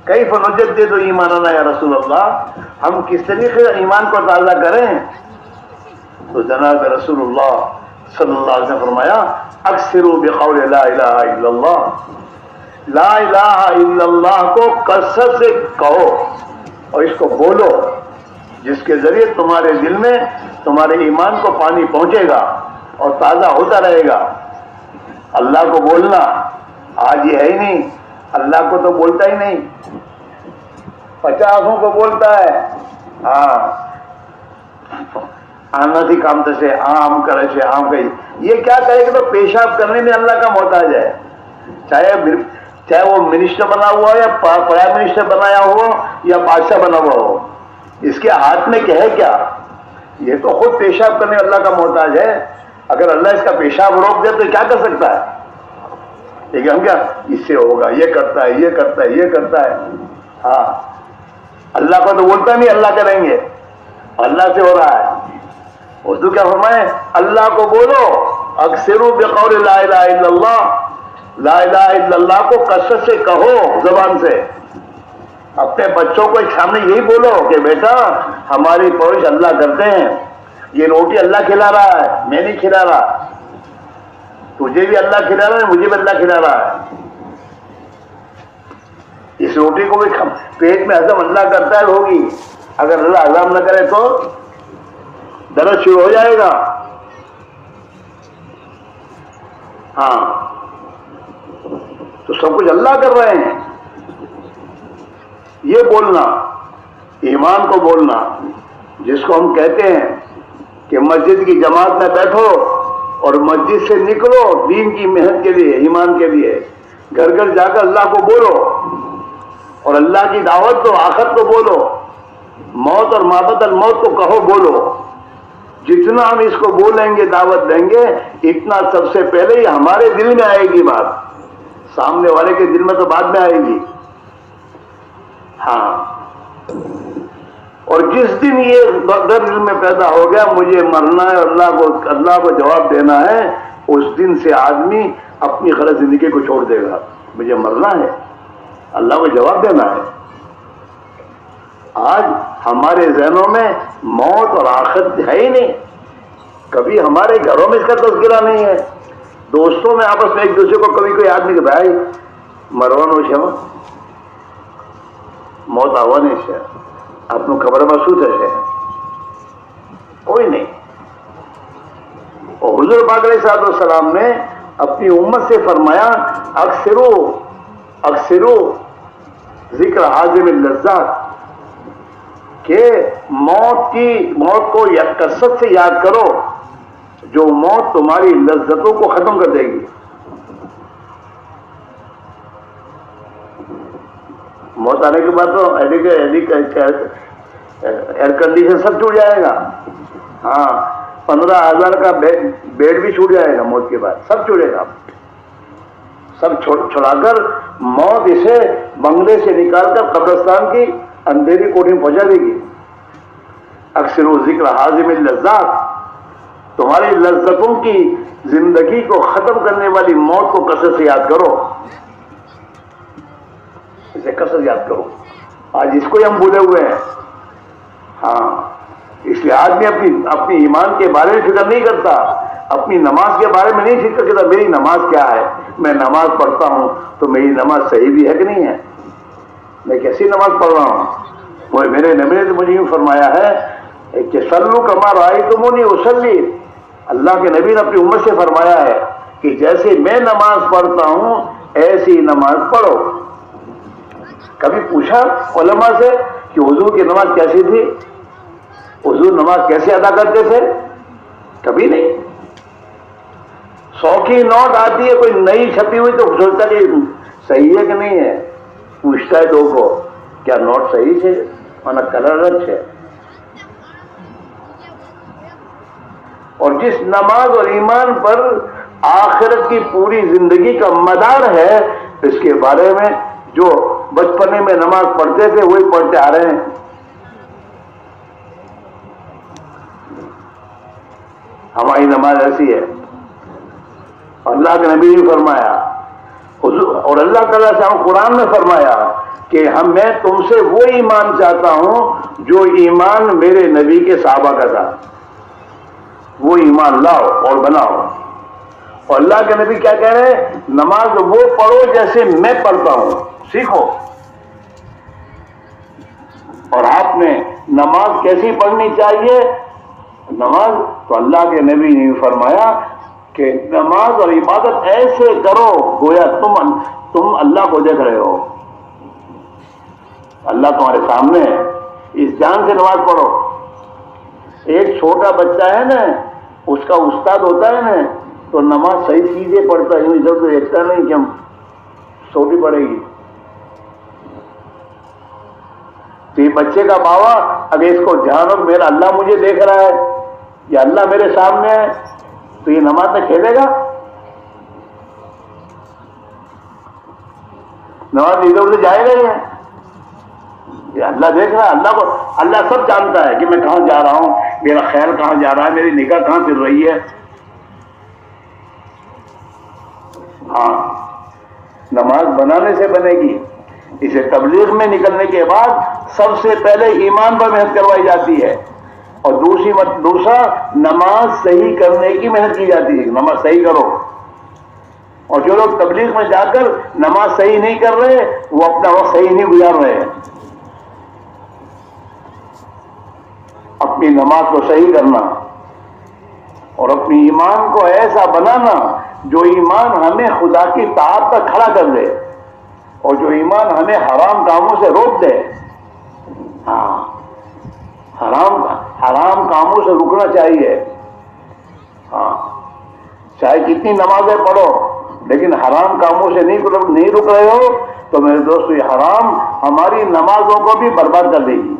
کیف نجدد ایماننا یا رسول اللہ، ہم کس طریقے سے ایمان کو تازہ کریں؟ تو جناب رسول اللہ صلی اللہ علیہ وسلم فرمایا اکثروا بقول لا الہ الا اللہ، لا الہ الا اللہ کو کثرت سے کہو اور اس کو بولو، جس کے ذریعے تمہارے دل میں تمہارے ایمان کو پانی پہنچے گا اور تازہ ہوتا رہے گا۔ اللہ کو بولنا آج یہ ہے ہی نہیں، اللہ کو تو بولتا ہی نہیں، 50 کو بولتا ہے، ہاں آنا تھی کام سے آم کرے سے آم کہی، یہ کیا کہے کہ تو پیشاب کرنے میں اللہ کا محتاج ہے، چاہے وہ منسٹر بنا ہوا یا پرائم منسٹر بنایا ہو یا بادشاہ بنا ہوا ہو، اس کے ہاتھ میں کیا ہے؟ کیا یہ تو خود پیشاب کرنے اللہ کا محتاج ہے. اگر اللہ اس کا پیشاب روک دے تو کیا کر سکتا ہے؟ لیکن ہم کیا اس سے ہوگا، یہ کرتا ہے، یہ کرتا ہے، یہ کرتا ہے. ہاں اللہ کو تو بولتا نہیں اللہ کریں گے، اللہ سے ہو رہا ہے. اردو کیا فرمائے؟ اللہ کو بولو، اکثروا بقول لا الہ الا اللہ. لا الہ الا اللہ کو کثرت سے کہو زبان سے. اپنے بچوں کو ایک سامنے یہی بولو کہ بیٹا ہماری پرورش اللہ کرتے ہیں، یہ روٹی اللہ کھلا رہا ہے، میں نہیں کھلا رہا. تجھے بھی اللہ کھلا رہا ہے، مجھے بھی اللہ کھلا رہا ہے. اس روٹی کو بھی پیٹ میں ہضم اللہ کرتا ہے ہوگی. اگر اللہ ہضم نہ کرے تو درد شروع ہو جائے گا. ہاں تو سب کچھ اللہ کر رہے ہیں. یہ بولنا، ایمان کو بولنا، جس کو ہم کہتے ہیں کہ مسجد کی جماعت میں بیٹھو اور مسجد سے نکلو دین کی محنت کے لیے، ایمان کے لیے. گھر گھر جا کر اللہ کو بولو اور اللہ کی دعوت دو، آخرت کو بولو، موت اور مابعد الموت کو کہو، بولو. جتنا ہم اس کو بولیں گے، دعوت دیں گے، اتنا سب سے پہلے ہی ہمارے دل میں آئے گی بات. سامنے والے کے دل میں تو بعد میں آئے گی. ہاں اور جس دن یہ درد دل میں پیدا ہو گیا مجھے مرنا ہے، اللہ کو جواب دینا ہے، اس دن سے آدمی اپنی غلط زندگی کو چھوڑ دے گا. مجھے مرنا ہے، اللہ کو جواب دینا ہے. آج ہمارے ذہنوں میں موت اور آخرت ہے ہی نہیں. کبھی ہمارے گھروں میں اس کا تذکرہ نہیں ہے. دوستوں میں آپس میں ایک دوسرے کو کبھی کوئی آدمی کہ بھائی مرون ہو شما موت آوا نہیں سے اپنوں خبر محسوس ہے کوئی نہیں. اور حضور پاک علیہ الصلوۃ والسلام نے اپنی امت سے فرمایا اکثرو ذکر حازم اللذات، کہ موت کو کثرت سے یاد کرو، جو موت تمہاری لذتوں کو ختم کر دے گی. موت آنے کے بعد تو ایئر کنڈیشن سب چھوٹ جائے گا. ہاں 15,000 کا بیڈ بھی چھوٹ جائے گا موت کے بعد، سب چھوڑے گا. سب چھڑا کر موت اسے بنگلے سے نکال کر قبرستان کی اندھیری کوٹھی میں پہنچا دے گی. اکثر ذکر حازم اللذات، تمہاری لذتوں کی زندگی کو ختم کرنے والی موت کو کثرت سے یاد کرو، اسے کثرت یاد کرو. آج اس کو ہم بھولے ہوئے ہیں. ہاں اس لیے آدمی اپنی ایمان کے بارے میں فکر نہیں کرتا، اپنی نماز کے بارے میں نہیں فکر کرتا. میری نماز کیا ہے؟ میں نماز پڑھتا ہوں تو میری نماز صحیح بھی ہے کہ نہیں ہے؟ میں کیسی نماز پڑھ رہا ہوں؟ میرے نبی نے تو مجھے یوں فرمایا ہے کہ صلو کما رأیتمونی اصلی. اللہ کے نبی نے اپنی امت سے فرمایا ہے کہ جیسے میں نماز پڑھتا ہوں ایسی نماز پڑھو. کبھی پوچھا علماء سے کہ حضور کی نماز کیسی تھی؟ حضور نماز کیسے ادا کرتے تھے؟ کبھی نہیں. 100 کی نوٹ آتی ہے، کوئی نئی چھپی ہوئی تو سوچتا کہ صحیح ہے کہ نہیں ہے، پوچھتا ہے دو کو کیا نوٹ صحیح ہے ورنہ کلر اچھا ہے. اور جس نماز اور ایمان پر آخرت کی پوری زندگی کا مدار ہے، اس کے بارے میں جو بچپنے میں نماز پڑھتے تھے وہی پڑھتے آ رہے ہیں. ہماری نماز ایسی ہے. اللہ کے نبی نے فرمایا اور اللہ تعالیٰ سے ہم قرآن میں فرمایا کہ میں تم سے وہ ایمان چاہتا ہوں جو ایمان میرے نبی کے صحابہ کا تھا. وہ ایمان لاؤ اور بناؤ. اور اللہ کے نبی کیا کہہ رہے ہیں؟ نماز وہ پڑھو جیسے میں پڑھتا ہوں، سیکھو. اور آپ نے نماز کیسی پڑھنی چاہیے؟ نماز تو اللہ کے نبی نے فرمایا کہ نماز اور عبادت ایسے کرو گویا تم اللہ کو دیکھ رہے ہو. اللہ تمہارے سامنے ہے. اس جان سے نماز پڑھو. ایک چھوٹا بچہ ہے نا، اس کا استاد ہوتا ہے نا، تو نماز صحیح چیزیں پڑھتا ہے، ادھر تو دیکھتا نہیں کہ ہم چھوٹی پڑے گی. تو یہ بچے کا باوا اگر اس کو دھیان ہو میرا اللہ مجھے دیکھ رہا ہے یا اللہ میرے سامنے ہے تو یہ نماز میں کھیلے گا؟ نماز ادھر ادھر جائے گا ہی ہے. یہ اللہ دیکھ رہا ہے. اللہ سب جانتا ہے کہ میں کہاں جا رہا ہوں، میرا خیال کہاں جا رہا ہے، میری نگاہ کہاں پھر رہی ہے. ہاں نماز بنانے سے بنے گی. اسے تبلیغ میں نکلنے کے بعد سب سے پہلے ایمان پر محنت کروائی جاتی ہے، اور دوسرا نماز صحیح کرنے کی محنت کی جاتی ہے. نماز صحیح کرو. اور جو لوگ تبلیغ میں جا کر نماز صحیح نہیں کر رہے وہ اپنا وقت صحیح نہیں گزار رہے ہیں. اپنی نماز کو صحیح کرنا اور اپنی ایمان کو ایسا بنانا جو ایمان ہمیں خدا کی طاعت پر کھڑا کر دے اور جو ایمان ہمیں حرام کاموں سے روک دے. ہاں حرام کاموں سے رکنا چاہیے. ہاں چاہے کتنی نمازیں پڑھو لیکن حرام کاموں سے نہیں رک رہے ہو تو میرے دوستو یہ حرام ہماری نمازوں کو بھی برباد کر دے گی.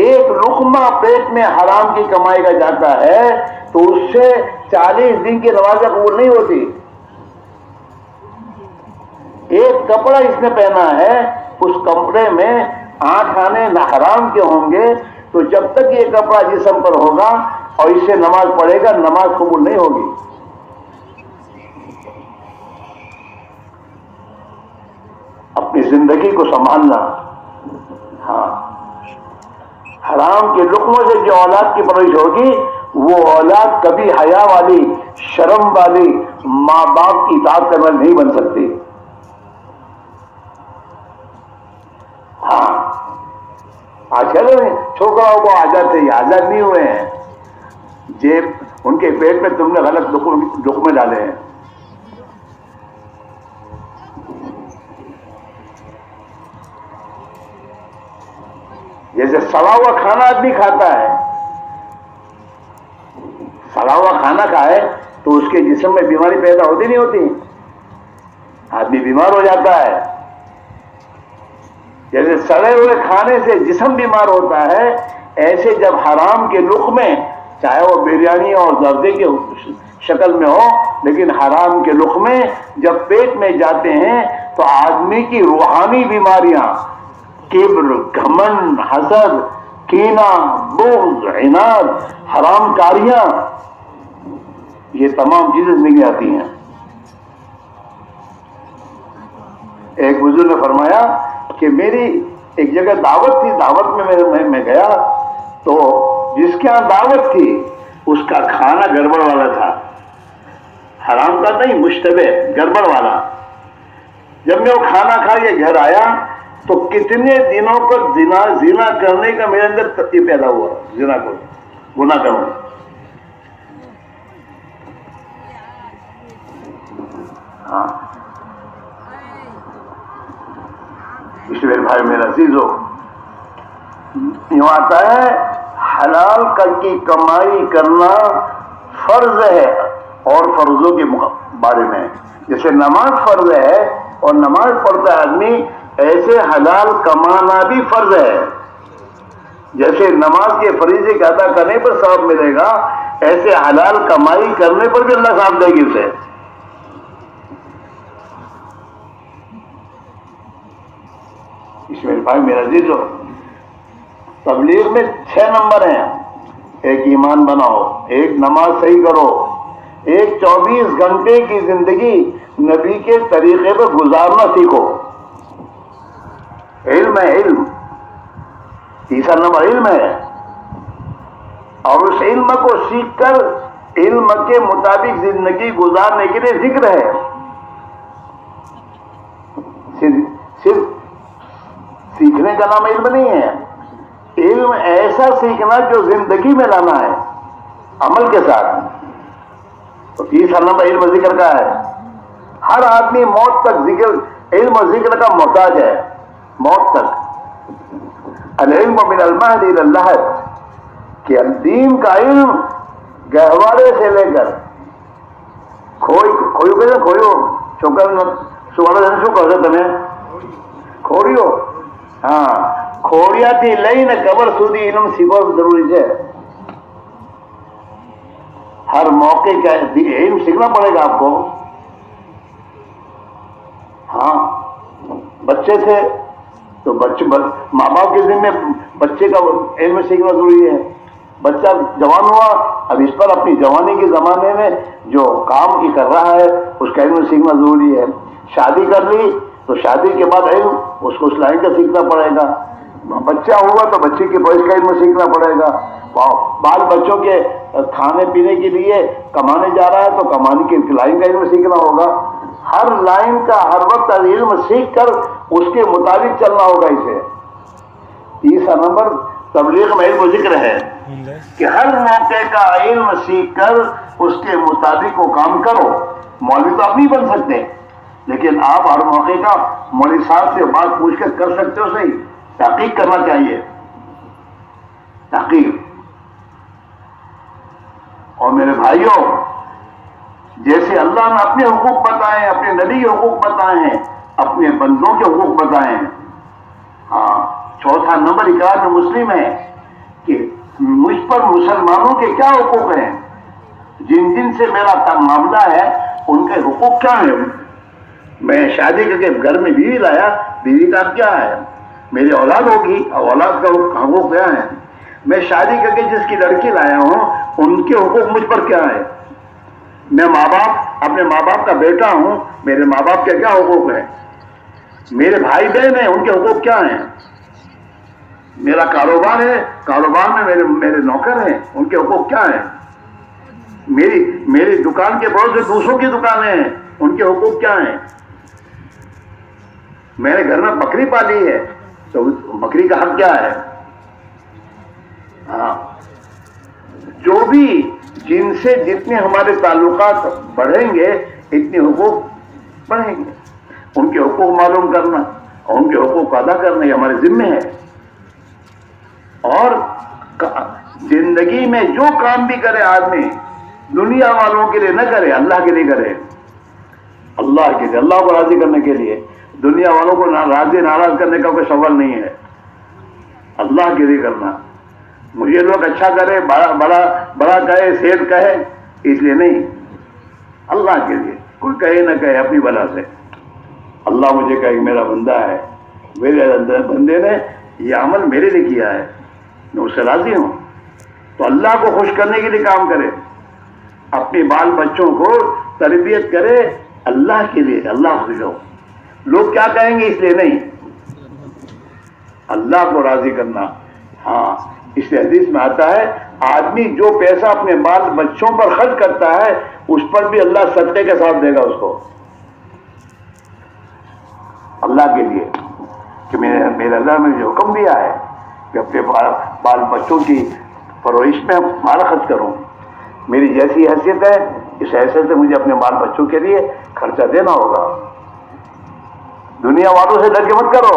ایک لقمہ پیٹ میں حرام کی کمائی کا جاتا ہے تو اس سے 40 دن کی نمازیں قبول نہیں ہوتی. ایک کپڑا اس نے پہنا ہے اس کپڑے میں 8 آنے حرام کے ہوں گے تو جب تک یہ کپڑا جسم پر ہوگا اور اس سے نماز پڑھے گا نماز قبول نہیں ہوگی. اپنی زندگی کو سنبھالنا. ہاں حرام کے لقموں سے جو اولاد کی پرورش ہوگی وہ اولاد کبھی حیا والی شرم والی ماں باپ کی اطاعت کرنے والی نہیں بن سکتی. ہاں آج کل چھوکراؤں کو آزاد تھے، آزاد نہیں ہوئے ہیں. جیب ان کے پیٹ میں تم نے غلط لقمے ڈالے ہیں. جیسے سڑا ہوا کھانا آدمی کھاتا ہے، سڑا ہوا کھانا کھائے تو اس کے جسم میں بیماری پیدا ہوتی نہیں ہوتی، آدمی بیمار ہو جاتا ہے. جیسے سڑے ہوئے کھانے سے جسم بیمار ہوتا ہے ایسے جب حرام کے لقمے چاہے وہ بریانی اور زردے کے شکل میں ہو لیکن حرام کے لقمے جب پیٹ میں جاتے ہیں تو آدمی کی روحانی بیماریاں کبر، گھمنڈ، حسد، کینہ، بغض، عناد، حرام کاریاں یہ تمام چیزیں زندگی آتی ہیں. ایک بزرگ نے فرمایا کہ میری ایک جگہ دعوت تھی، دعوت میں گیا تو جس کے یہاں دعوت تھی اس کا کھانا گڑبڑ والا تھا، حرام کا نہیں مشتبہ گڑبڑ والا. جب میں وہ کھانا کھا کے گھر آیا تو کتنے دنوں کو زنا کرنے کا میرے اندر ترتیب پیدا ہوا. زنا کو گناہ کروں. ہاں اس لیے بھائی میرا عزیزو یوں آتا ہے حلال کی کمائی کرنا فرض ہے اور فرضوں کے بارے میں جیسے نماز فرض ہے اور نماز پڑھتا ہے آدمی ایسے حلال کمانا بھی فرض ہے. جیسے نماز کے فریضے کے ادا کرنے پر ثواب ملے گا ایسے حلال کمائی کرنے پر بھی اللہ ثواب دے گی اسے. اس میں بھائی میرا عزیز ہو تبلیغ میں 6 نمبر ہیں. ایک ایمان بناؤ، ایک نماز صحیح کرو، ایک 24 گھنٹے کی زندگی نبی کے طریقے پر گزارنا سیکھو. علم ہے، علم. تیسرا نمبر علم ہے اور اس علم کو سیکھ کر علم کے مطابق زندگی گزارنے کے لیے ذکر ہے. صرف سیکھنے کا نام علم نہیں ہے، علم ایسا سیکھنا جو زندگی میں لانا ہے عمل کے ساتھ. تو تیسرا نمبر علم ذکر کا ہے. ہر آدمی موت تک علم و ذکر کا محتاج ہے، موت تک. العلم من المہد الی اللحد کہ دین کا علم گہوارے سے لے کر کھوڑیو تمہیں کھوڑیو ہاں کھوڑیا تھی لئی نہ قبر سودی علم سیکھو ضروری ہے. ہر موقع کا علم سیکھنا پڑے گا آپ کو. ہاں بچے تھے تو بچے ماں باپ کے ذمہ بچے کا علم سیکھنا ضروری ہے. بچہ جوان ہوا، اب اس پر اپنی جوانی کے زمانے میں جو کام کی کر رہا ہے اس کا علم سیکھنا ضروری ہے. شادی کر لی تو شادی کے بعد علم اس کو اس لائن کا سیکھنا پڑے گا. بچہ ہوا تو بچے کے بوائس کا علم سیکھنا پڑے گا. بال بچوں کے کھانے پینے کے لیے کمانے جا رہا ہے تو کمانے کی لائن کا علم سیکھنا ہوگا. ہر لائن کا ہر وقت علم سیکھ کر اس کے مطابق چلنا ہوگا. اسے تیسرا نمبر تبلیغ میں علم و ذکر ہے کہ ہر موقع کا علم سیکھ کر اس کے مطابق وہ کام کرو. مولوی تو آپ نہیں بن سکتے لیکن آپ ہر موقع کا مولوی صاحب سے بات پوچھ کر سکتے ہو. صحیح تحقیق کرنا چاہیے، تحقیق. اور میرے بھائیوں، جیسے اللہ نے اپنے حقوق بتائے ہیں، اپنے نبی کے حقوق بتائے ہیں، اپنے بندوں کے حقوق بتائے ہیں. ہاں چوتھا نمبر اقرار میں مسلم ہے کہ مجھ پر مسلمانوں کے کیا حقوق ہیں، جن جن سے میرا معاملہ ہے ان کے حقوق کیا ہیں. میں شادی کر کے گھر میں بیوی لایا، بیوی کا کیا ہے. میری اولاد ہوگی، اولاد کا حقوق کیا ہے. میں شادی کر کے جس کی لڑکی لایا ہوں ان کے حقوق مجھ پر کیا ہے. میں اپنے ماں باپ کا بیٹا ہوں، میرے ماں باپ کے کیا حقوق ہیں. میرے بھائی بہن ہیں، ان کے حقوق کیا ہیں. میرا کاروبار ہے، کاروبار میں میرے نوکر ہیں، ان کے حقوق کیا ہیں. میری دکان کے بڑوں سے دوسروں کی دکانیں ہیں، ان کے حقوق کیا ہیں. میں نے گھر میں بکری پالی ہے تو بکری کا حق کیا ہے. ہاں جو بھی جن سے جتنے ہمارے تعلقات بڑھیں گے اتنے حقوق بڑھیں گے. ان کے حقوق معلوم کرنا اور ان کے حقوق کو ادا کرنا یہ ہمارے ذمہ ہے. اور زندگی میں جو کام بھی کرے آدمی دنیا والوں کے لیے نہ کرے، اللہ کے لیے کرے. اللہ کے لیے، اللہ کو راضی کرنے کے لیے. دنیا والوں کو راضی ناراض کرنے کا کوئی سوال نہیں ہے. اللہ کے لیے کرنا. مجھے لوگ اچھا کرے، بڑا کہے، سیٹ کہے اس لیے نہیں، اللہ کے لیے. کوئی کہے نہ کہے اپنی بلا سے. اللہ مجھے کہے کہ میرا بندہ ہے، میرے بندے نے یہ عمل میرے لیے کیا ہے، میں اس سے راضی ہوں. تو اللہ کو خوش کرنے کے لیے کام کرے، اپنے بال بچوں کو تربیت کرے اللہ کے لیے. اللہ خوش ہو. لوگ کیا کہیں گے اس لیے نہیں، اللہ کو راضی کرنا. ہاں اس حدیث میں آتا ہے آدمی جو پیسہ اپنے بال بچوں پر خرچ کرتا ہے اس پر بھی اللہ صدقے کے ساتھ دے گا اس کو، اللہ کے لیے. کہ میرے اللہ نے جو حکم دیا ہے کہ اپنے بال بچوں کی پرورش میں مال خرچ کروں. میری جیسی حیثیت ہے اس حیثیت سے مجھے اپنے بال بچوں کے لیے خرچہ دینا ہوگا. دنیا والوں سے ڈر کے مت کرو،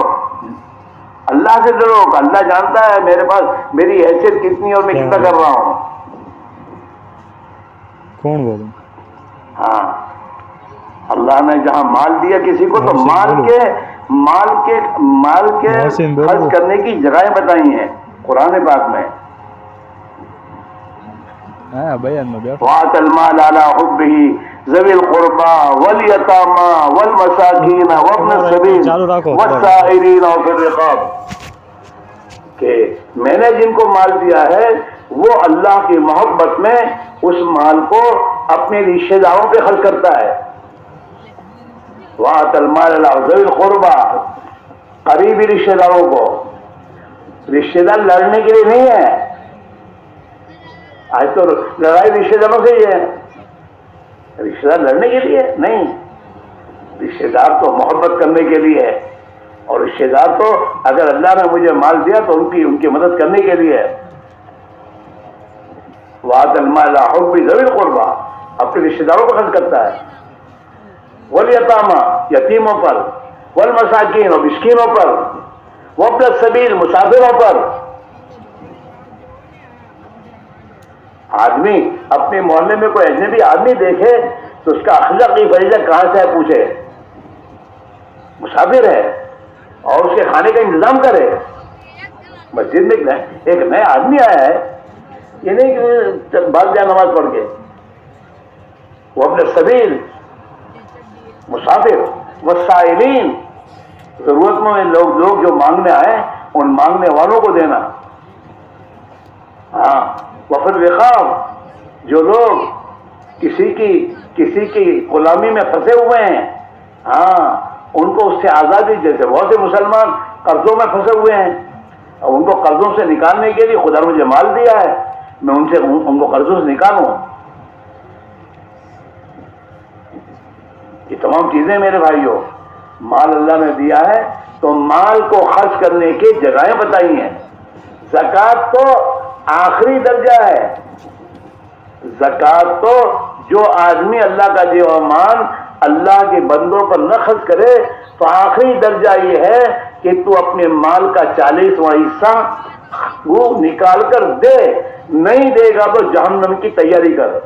اللہ سے ڈرو. اللہ جانتا ہے میرے پاس میری حیثیت کتنی اور میں کتنا کر رہا ہوں. کون بولے؟ ہاں اللہ نے جہاں مال دیا کسی کو تو مال کے خرچ کرنے کی جگہیں بتائی ہیں قرآن پاک میں. وَآتَ الْمَالَ عَلَىٰ حُبِّهِ ذَوِي الْقُرْبَىٰ وَالْيَتَامَىٰ وَالْمَسَاكِينَ وَابْنَ السَّبِيلِ وَالسَّائِلِينَ وَفِي الرِّقَابِ. کہ میں نے جن کو مال دیا ہے وہ اللہ کی محبت میں اس مال کو اپنے رشتہ داروں پہ خرچ کرتا ہے. وَآتَ الْمَالَ عَلَىٰ ذَوِي الْقُرْبَىٰ، قریبی رشتہ داروں کو. رشتہ دار لڑنے کے لیے نہیں ہے، آج تو لڑائی رشتہ داروں سے ہی ہے. رشتہ دار لڑنے کے لیے نہیں، رشتہ دار تو محبت کرنے کے لیے ہے. اور رشتہ دار تو اگر اللہ نے مجھے مال دیا تو ان کی مدد کرنے کے لیے ہے. وَآتَ الْمَالَ عَلَىٰ حُبِّهِ ذَوِي الْقُرْبَىٰ، اپنے رشتہ داروں کو خرچ کرتا ہے. وَالْيَتَامَىٰ، یتیموں پر. وَالْمَسَاكِینَ، اور مسکینوں پر. وَابْنَ السَّبِیلِ، مسافروں پر. آدمی اپنے محلے میں کوئی اجنبی آدمی دیکھے تو اس کا اخلاقی فریضہ کہاں سے ہے پوچھے. مسافر ہے اور اس کے کھانے کا انتظام کرے. مسجد میں ایک نیا آدمی آیا ہے، یہ نہیں کہ بھاگ جائے نماز پڑھ کے. وہ اپنے سبیل مسافر وسائلین، ضرورت مند لوگ جو مانگنے آئے ان مانگنے والوں کو دینا. ہاں، وفد وقاف، جو لوگ کسی کی غلامی میں پھنسے ہوئے ہیں، ہاں ان کو اس سے آزادی. جیسے بہت سے مسلمان قرضوں میں پھنسے ہوئے ہیں، اور ان کو قرضوں سے نکالنے کے لیے خدا نے مجھے مال دیا ہے، میں ان کو قرضوں سے نکالوں. یہ تمام چیزیں میرے بھائیوں، مال اللہ نے دیا ہے تو مال کو خرچ کرنے کی جگہیں بتائی ہیں. زکوٰۃ تو آخری درجہ ہے. زکوٰۃ تو جو آدمی اللہ کا دیو مال اللہ کے بندوں پر نہ خرچ کرے تو آخری درجہ یہ ہے کہ تو اپنے مال کا 40واں حصہ وہ نکال کر دے. نہیں دے گا تو جہنم کی تیاری کر.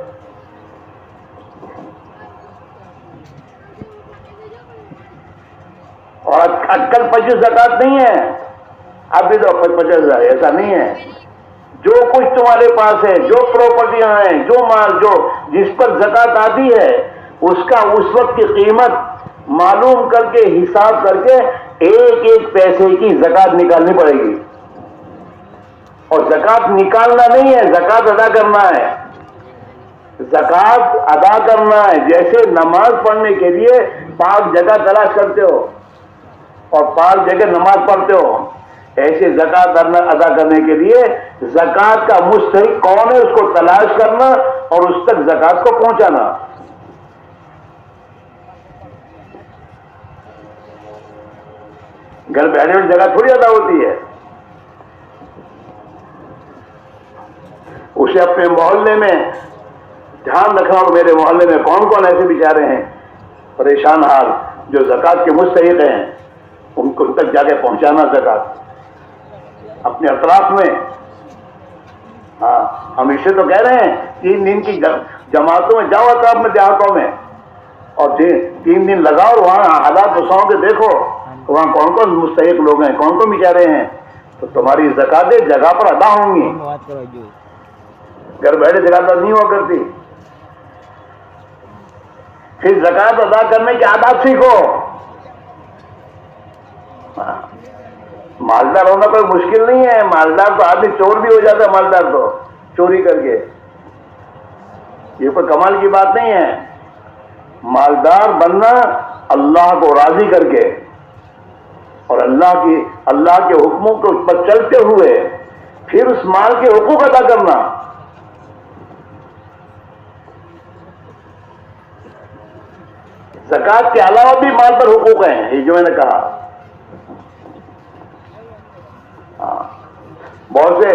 اور اٹکل 25 زکوٰۃ نہیں ہے، ابھی تو 50,000 ایسا نہیں ہے. جو کچھ تمہارے پاس ہے، جو پراپرٹیاں ہیں، جو مال جو جس پر زکوٰۃ آتی ہے، اس کا اس وقت کی قیمت معلوم کر کے حساب کر کے ایک ایک پیسے کی زکوٰۃ نکالنی پڑے گی. اور زکوٰۃ نکالنا نہیں ہے، زکوٰۃ ادا کرنا ہے. زکوٰۃ ادا کرنا ہے. جیسے نماز پڑھنے کے لیے پاک جگہ تلاش کرتے ہو اور پاک جگہ نماز پڑھتے ہو، ایسے زکوٰۃ ادا کرنے کے لیے زکوٰۃ کا مستحق کون ہے اس کو تلاش کرنا اور اس تک زکوٰۃ کو پہنچانا. گھر بیٹھے ہوئی جگہ تھوڑی ادا ہوتی ہے. اسے اپنے محلے میں دھیان رکھنا ہو، میرے محلے میں کون کون ایسے بیچارے ہیں پریشان حال جو زکوٰۃ کے مستحق ہیں، ان کو تک جا کے پہنچانا زکوٰۃ. اپنے اطراف میں، ہاں ہم اسے تو کہہ رہے ہیں 3 دن کی جماعتوں میں جاؤ اطراف میں دیہاتوں میں اور 3 دن لگاؤ اور وہاں حالات بساؤ کے دیکھو وہاں کون کون مستحق لوگ ہیں، کون کون بیچارے ہیں، تو تمہاری زکوٰۃ جگہ پر ادا ہوں گی. گھر بیٹھے زکوٰۃ نہیں ہوا کرتی. پھر زکوٰۃ ادا کرنے کے آداب سیکھو. مالدار ہونا کوئی مشکل نہیں ہے. مالدار تو آدمی چور بھی ہو جاتا ہے، مالدار تو چوری کر کے، یہ کوئی کمال کی بات نہیں ہے. مالدار بننا اللہ کو راضی کر کے اور اللہ کے حکموں کو پر چلتے ہوئے پھر اس مال کے حقوق ادا کرنا. زکوٰۃ کے علاوہ بھی مال پر حقوق ہیں، یہ جو میں نے کہا. بہت سے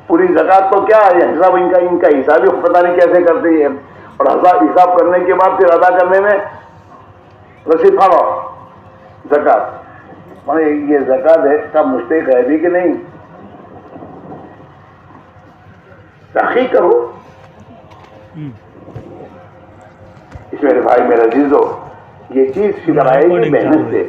پوری زکوٰۃ تو کیا ہے حساب ان کا حساب ہی پتہ نہیں کیسے کرتی ہے، اور حساب کرنے کے بعد پھر ادا کرنے میں رسید پھاڑو زکوٰۃ. یہ زکوٰۃ کا مستحق ہے بھی کہ نہیں، تحقیق کرو. اس میرے بھائی میرے عزیزو، یہ چیز فکر آئے گی محنت سے،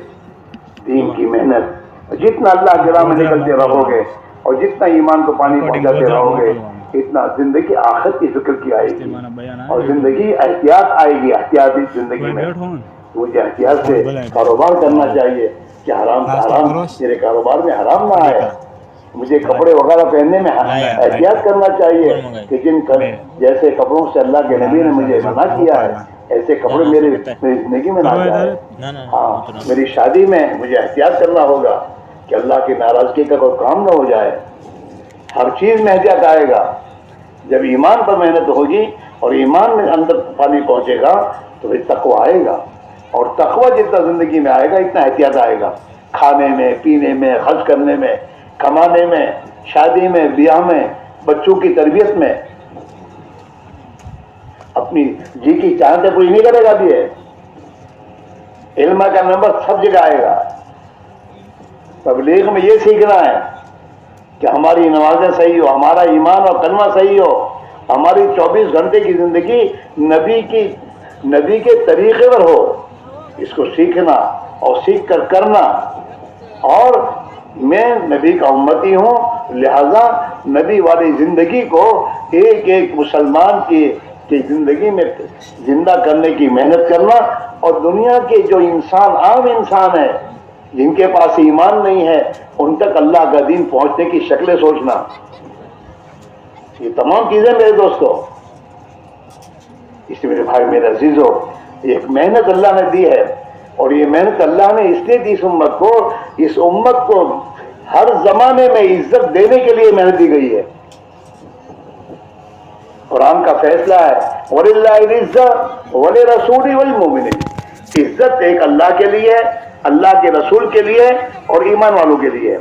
دین کی محنت. جتنا اللہ کے راہ میں نکلتے رہو گے اور جتنا ایمان کو پانی پہنچاتے رہو گے اتنا زندگی آخرت کی فکر کی آئے گی اور زندگی احتیاط آئے گی. احتیاطی زندگی میں مجھے احتیاط سے کاروبار کرنا چاہیے کہ حرام سے حرام میرے کاروبار میں حرام نہ آئے. مجھے کپڑے وغیرہ پہننے میں احتیاط کرنا چاہیے کہ جیسے کپڑوں سے اللہ کے نبی نے مجھے منع کیا ہے ایسے کپڑے میری زندگی میں نہ جائے. ہاں میری شادی میں مجھے احتیاط کرنا ہوگا کہ اللہ کی ناراضگی کا کوئی کام نہ ہو جائے. ہر چیز میں احتیاط آئے گا. جب ایمان پر محنت ہوگی اور ایمان میں اندر پانی پہنچے گا تو پھر تقویٰ آئے گا، اور تقویٰ جتنا زندگی میں آئے گا اتنا احتیاط آئے گا. کھانے میں، پینے میں، خرچ کرنے میں، کمانے میں، شادی میں، بیاہ میں، بچوں کی تربیت میں. اپنی جی کی چاہتے کوئی نہیں کرے گا بھی ہے. علم کا نمبر سب جگہ آئے گا. تبلیغ میں یہ سیکھنا ہے کہ ہماری نمازیں صحیح ہو، ہمارا ایمان اور کلمہ صحیح ہو، ہماری 24 گھنٹے کی زندگی نبی کے طریقے پر ہو. اس کو سیکھنا اور سیکھ کر کرنا. اور میں نبی کا امتی ہوں، لہذا نبی والی زندگی کو ایک ایک مسلمان کی زندگی میں زندہ کرنے کی محنت کرنا، اور دنیا کے جو انسان عام انسان ہیں جن کے پاس ایمان نہیں ہے ان تک اللہ کا دین پہنچنے کی شکلیں سوچنا، یہ تمام چیزیں میرے دوستو، اس لیے میرے بھائی میرے عزیزو، ایک محنت اللہ نے دی ہے، اور یہ محنت اللہ نے اس لیے دی اس امت کو ہر زمانے میں عزت دینے کے لیے محنت دی گئی ہے۔ قرآن کا فیصلہ ہے وَلِلَّهِ الْعِزَّةُ وَلِرَسُولِهِ وَالْمُؤْمِنِينَ، عزت ایک اللہ کے لیے، اللہ کے رسول کے لیے اور ایمان والوں کے لیے۔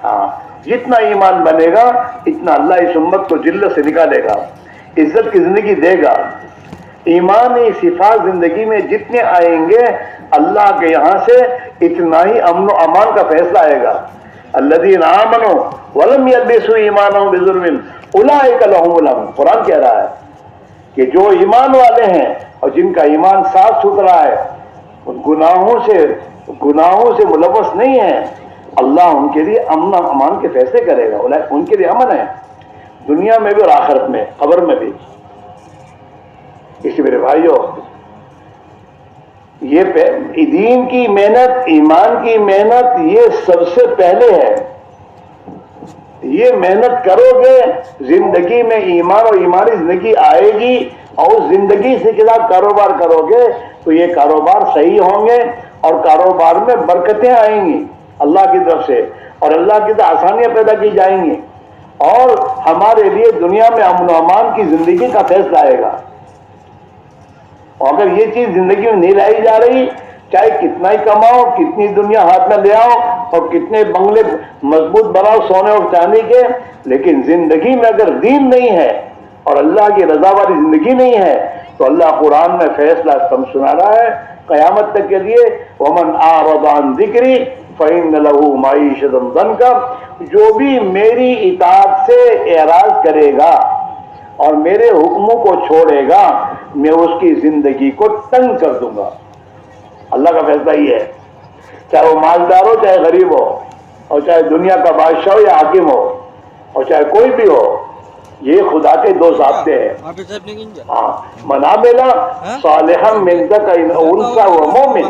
ہاں، جتنا ایمان بنے گا اتنا اللہ اس امت کو ذلت سے نکالے گا، عزت کی زندگی دے گا۔ ایمانی صفات زندگی میں جتنے آئیں گے اللہ کے یہاں سے اتنا ہی امن و امان کا فیصلہ آئے گا۔ الذین آمنوا ولم یلبسوا ایمانهم بظلم اولئک لهم الامن، قرآن کہہ رہا ہے کہ جو ایمان والے ہیں اور جن کا ایمان صاف ستھرا ہے، ان گناہوں سے ملوث نہیں ہے، اللہ ان کے لیے امن و امان کے فیصلے کرے گا، ان کے لیے امن ہے دنیا میں بھی اور آخرت میں، قبر میں بھی۔ اسی میرے بھائیوں، یہ دین کی محنت، ایمان کی محنت، یہ سب سے پہلے ہے۔ یہ محنت کرو گے زندگی میں ایمان اور ایمانی زندگی آئے گی، اور اس زندگی سے کے ساتھ کاروبار کرو گے تو یہ کاروبار صحیح ہوں گے اور کاروبار میں برکتیں آئیں گی اللہ کی طرف سے، اور اللہ کی طرف آسانیاں پیدا کی جائیں گی، اور ہمارے لیے دنیا میں امن و امان کی زندگی کا فیصلہ آئے گا۔ اور اگر یہ چیز زندگی میں نہیں لائی جا رہی، چاہے کتنا ہی کماؤ، کتنی دنیا ہاتھ میں لے آؤ اور کتنے بنگلے مضبوط بناؤ سونے اور چاندی کے، لیکن زندگی میں اگر دین نہیں ہے اور اللہ کی رضا والی زندگی نہیں ہے تو اللہ قرآن میں فیصلہ سنا رہا ہے قیامت تک کے لیے، ومن اعرض عن ذکری فإن له معیشۃ ضنکا، جو بھی میری اطاعت سے اعراض کرے گا اور میرے حکموں کو چھوڑے گا میں اس کی زندگی کو تنگ کر دوں گا۔ اللہ کا فیصلہ یہ ہے، چاہے وہ مالدار ہو چاہے غریب ہو، اور چاہے دنیا کا بادشاہ ہو یا حاکم ہو، اور چاہے کوئی بھی ہو، یہ خدا کے دو ضابطے ہیں۔ ہاں، من عمل صالحا من ذکر او انثی وہو مؤمن،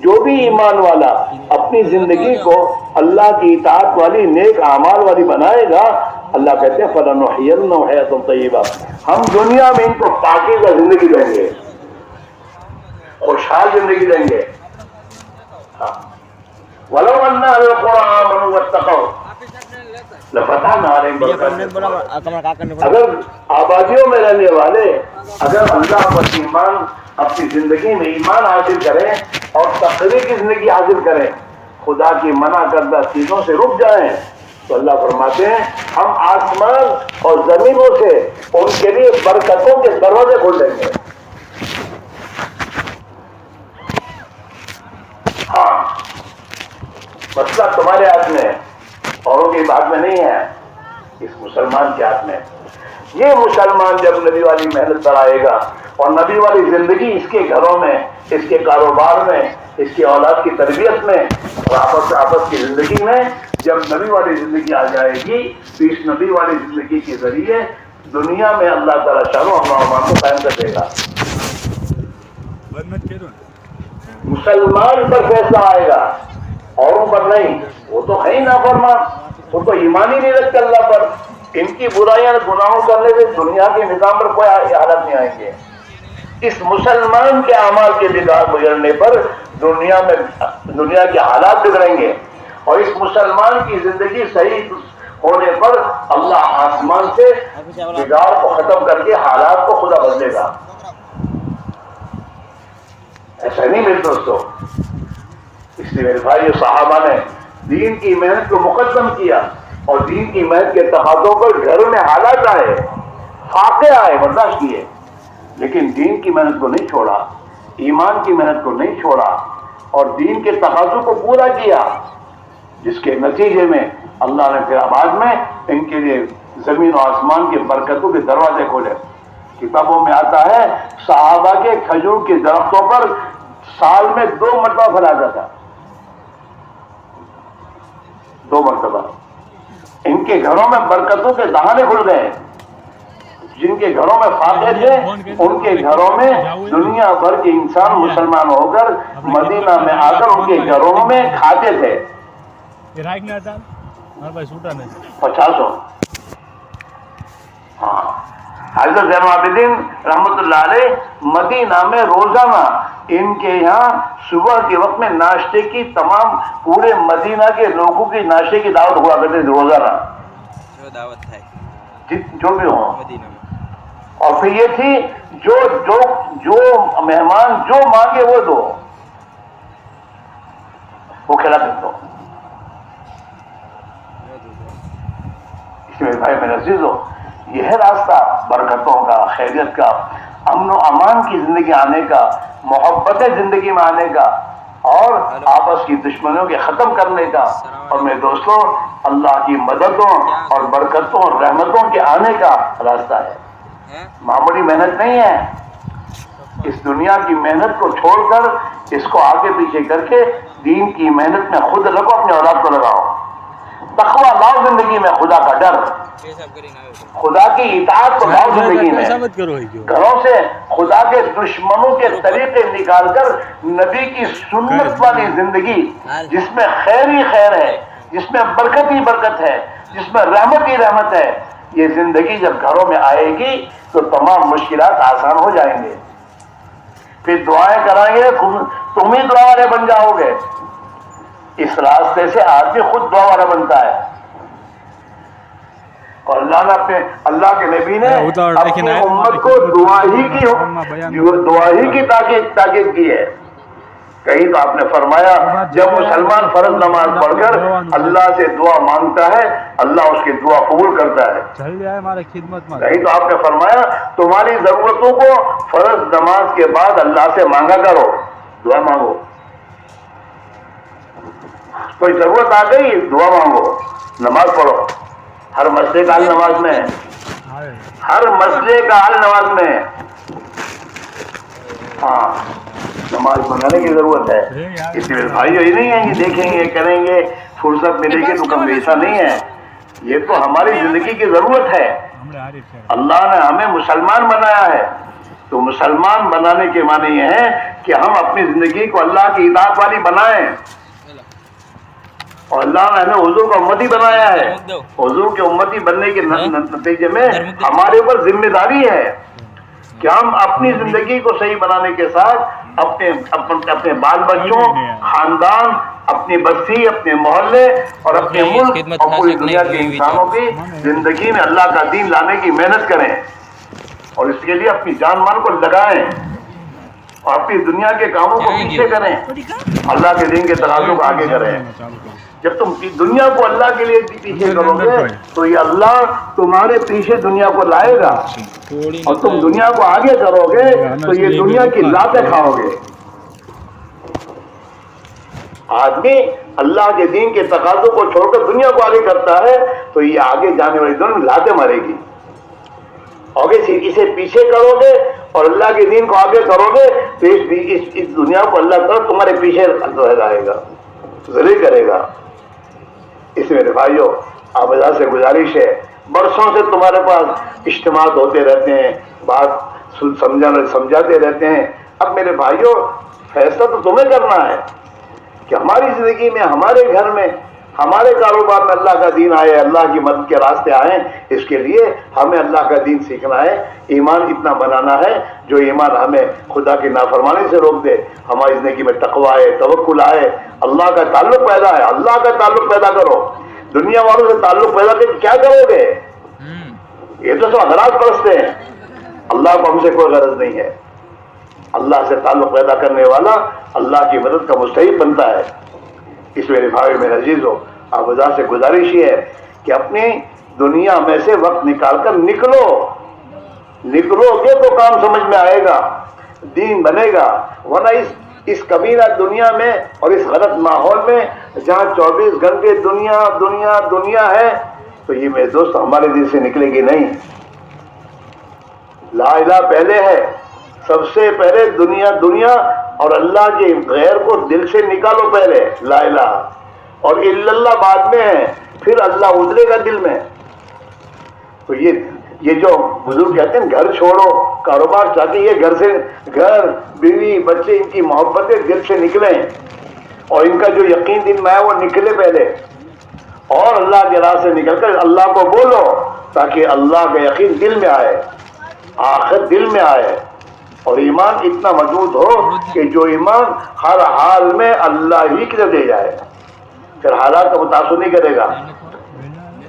جو بھی ایمان والا اپنی زندگی کو اللہ کی اطاعت والی نیک اعمال والی بنائے گا، اللہ کہتے ہیں فَلَنُحْيِيَنَّهُ حَيَاةً طَيِّبَةً، ہم دنیا میں ان کو پاکیزہ زندگی دیں گے، خوشحال زندگی دیں گے۔ وَلَوْ أَنَّ أَهْلَ الْقُرَىٰ آمَنُوا وَاتَّقَوْا لَفَتَحْنَا عَلَيْهِمْ بَرَكَاتٍ، اگر آبادیوں میں رہنے والے اگر اللہ پر ایمان اپنی زندگی میں ایمان حاصل کریں اور تقوی کی زندگی حاصل کریں، خدا کی منع کردہ چیزوں سے رک جائیں، تو اللہ فرماتے ہیں ہم آسمان اور زمینوں سے ان کے لیے برکتوں کے دروازے کھول دیں گے۔ ہاں، مسئلہ تمہارے ہاتھ میں ہے، اوروں کے ہاتھ میں نہیں ہے، اس مسلمان کے ہاتھ میں۔ یہ مسلمان جب نبی والی محنت پر آئے گا اور نبی والی زندگی اس کے گھروں میں، اس کے کاروبار میں، اس کی اولاد کی تربیت میں اور آپس کی زندگی میں جب نبی والی زندگی آ جائے گی تو اس نبی والی زندگی کے ذریعے دنیا میں اللہ تعالیٰ شان و امان کو قائم کر دے گا۔ مسلمان پر فیصلہ آئے گا، اوروں پر نہیں، وہ تو ہے ہی نافرمان، وہ تو ایمان ہی نہیں رکھتے اللہ پر، ان کی برائیاں گناہوں کرنے سے دنیا کے نظام پر کوئی حالت نہیں آئیں گے۔ اس مسلمان کے اعمال کے بگڑنے پر دنیا کے حالات بگڑیں گے، اور اس مسلمان کی زندگی صحیح ہونے پر اللہ آسمان سے بگاڑ کو ختم کر کے حالات کو خدا بدلے گا۔ ایسا نہیں میرے دوستو، اس لیے میرے بھائی صحابہ نے دین کی محنت کو مقدم کیا، اور دین کی محنت کے تقاضوں پر گھروں میں حالات آئے، فاقے آئے، برداشت کیے، لیکن دین کی محنت کو نہیں چھوڑا، ایمان کی محنت کو نہیں چھوڑا، اور دین کے تقاضوں کو پورا کیا، جس کے نتیجے میں اللہ نے پھر بعد میں ان کے لیے زمین و آسمان کے برکتوں کے دروازے کھولے۔ کتابوں میں آتا ہے صحابہ کے کھجور کے درختوں پر سال میں 2 مرتبہ پھل آتا تھا، 2 مرتبہ. ان کے گھروں میں برکتوں کے دہانے کھل گئے. جن کے گھروں میں فاتح تھے ان کے گھروں میں دنیا بھر کے انسان مسلمان ہو کر مدینہ میں آ کر ان کے گھروں میں کھاتے تھے. 50. ہاں، حضرت زین العابدین رحمۃ اللہ علیہ مدینہ میں روزانہ ان کے یہاں صبح کے وقت میں ناشتے کی تمام پورے مدینہ کے لوگوں کی ناشتے کی دعوت ہوا کرتے تھے روزانہ، جو بھی ہوں. اور پھر یہ تھی جو مہمان جو مانگے وہ دو، وہ کھلاتے دو. اس میں بھائی میرے عزیزو، یہ ہے راستہ برکتوں کا، خیریت کا، امن و امان کی زندگی آنے کا، محبت زندگی میں آنے کا، اور آپس کی دشمنیوں کے ختم کرنے کا. اور میرے دوستوں، اللہ کی مددوں اور برکتوں اور رحمتوں کے آنے کا راستہ ہے. معمولی محنت نہیں ہے. اس دنیا کی محنت کو چھوڑ کر اس کو آگے پیچھے کر کے دین کی محنت میں خود لگو، اپنے اولاد کو لگاؤ. تقویٰ لاؤ زندگی میں، خدا کا ڈر، خدا کی اطاعت کو لاؤ زندگی میں. گھروں سے خدا کے دشمنوں کے طریقے نکال کر نبی کی سنت والی زندگی جس میں خیر ہی خیر ہے، جس میں برکت ہی برکت ہے، جس میں رحمت ہی رحمت ہے، یہ زندگی جب گھروں میں آئے گی تو تمام مشکلات آسان ہو جائیں گے. پھر دعائیں کرائیں گے، تم ہی دعا والے بن جاؤ گے. اس راستے سے آدمی خود دعا والا بنتا ہے. اور اللہ کے نبی نے اپنی امت کو دعا ہی کی تاکید کی ہے. کہیں تو آپ نے فرمایا جب مسلمان فرض نماز پڑھ کر اللہ سے دعا مانگتا ہے اللہ اس کی دعا قبول کرتا ہے. کہیں تو آپ نے فرمایا تمہاری ضرورتوں کو فرض نماز کے بعد اللہ سے مانگا کرو، دعا مانگو. کوئی ضرورت آ گئی دعا مانگو، نماز پڑھو. ہر مسئلے کا حل نماز میں ہے، ہر مسئلے کا حل نماز میں ہے. ہاں، نماز بنانے کی ضرورت ہے. اس لیے بھائیو یہ نہیں ہے کہ دیکھیں گے کریں گے فرصت ملے گی تو کم، ایسا نہیں ہے. یہ تو ہماری زندگی کی ضرورت ہے. اللہ نے ہمیں مسلمان بنایا ہے، تو مسلمان بنانے کے معنی یہ ہے کہ ہم اپنی زندگی کو اللہ کی اطاعت والی بنائیں. اور اللہ نے ہمیں حضور کا امتی بنایا ہے. حضور کے امتی بننے کے نتیجے میں ہمارے اوپر ذمہ داری ہے کہ ہم اپنی زندگی کو صحیح بنانے کے ساتھ اپنے بال بچوں، خاندان، اپنی بستی، اپنے محلے اور اپنے ملک اور پوری دنیا کے انسانوں کی زندگی میں اللہ کا دین لانے کی محنت کریں. اور اس کے لیے اپنی جان مال کو لگائیں اور اپنی دنیا کے کاموں کو پیچھے کریں، اللہ کے دین کے تقاضوں کو آگے کریں. جب تم دنیا کو اللہ کے لیے پیچھے کرو گے تو یہ اللہ تمہارے پیچھے دنیا کو لائے گا، اور تم دنیا کو آگے کرو گے تو یہ دنیا کی لاتیں کھاؤ گے. آدمی اللہ کے دین کے تقاضوں کو چھوڑ کر دنیا کو آگے کرتا ہے تو یہ آگے جانے والی دنیا میں لاتیں مارے گی. اسے پیچھے کرو گے اور اللہ کے دین کو آگے کرو گے تو اس دنیا کو اللہ تعالیٰ تمہارے پیچھے لگائے گا، ذلیل کرے گا. اس میرے بھائیوں آپ سے گزارش ہے، برسوں سے تمہارے پاس اجتماعات ہوتے رہتے ہیں، بات سمجھاتے رہتے ہیں. اب میرے بھائیوں فیصلہ تو تمہیں کرنا ہے کہ ہماری زندگی میں، ہمارے گھر میں، ہمارے کاروبار میں اللہ کا دین آئے، اللہ کی مدد کے راستے آئیں. اس کے لیے ہمیں اللہ کا دین سیکھنا ہے، ایمان اتنا بنانا ہے جو ایمان ہمیں خدا کی نافرمانی سے روک دے. ہماری زندگی میں تقویٰ آئے، توکل آئے، اللہ کا تعلق پیدا ہے. اللہ کا تعلق پیدا کرو. دنیا والوں سے تعلق پیدا کر کیا کرو گے؟ یہ تو سب حضرات پرستے ہیں. اللہ کو ہم سے کوئی غرض نہیں ہے. اللہ سے تعلق پیدا کرنے والا اللہ کی مدد کا مستحق بنتا ہے. اس میرے بھائی میرے عزیزو آپ سے گزارش یہ ہے کہ اپنی دنیا میں سے وقت نکال کر نکلو گے تو کام سمجھ میں آئے گا، دین بنے گا. ورنہ اس کبیرہ دنیا میں اور اس غلط ماحول میں جہاں 24 گھنٹے دنیا دنیا دنیا ہے تو یہ میرے دوست ہمارے دل سے نکلے گی نہیں. لا الہ پہلے ہے، سب سے پہلے دنیا دنیا اور اللہ کے غیر کو دل سے نکالو پہلے لا الہ. اور الا اللہ بعد میں ہے، پھر اللہ اترے گا دل میں. تو یہ جو بزرگ کہتے ہیں گھر چھوڑو کاروبار چاہتے، یہ گھر سے، گھر بیوی بچے ان کی محبتیں دل سے نکلیں، اور ان کا جو یقین دل میں ہے وہ نکلے پہلے، اور اللہ کے راہ سے نکل کر اللہ کو بولو، تاکہ اللہ کا یقین دل میں آئے، آخر دل میں آئے، اور ایمان اتنا مضبوط ہو کہ جو ایمان ہر حال میں اللہ ہی کی طرف لے جائے، پھر حالات کا متاثر نہیں کرے گا.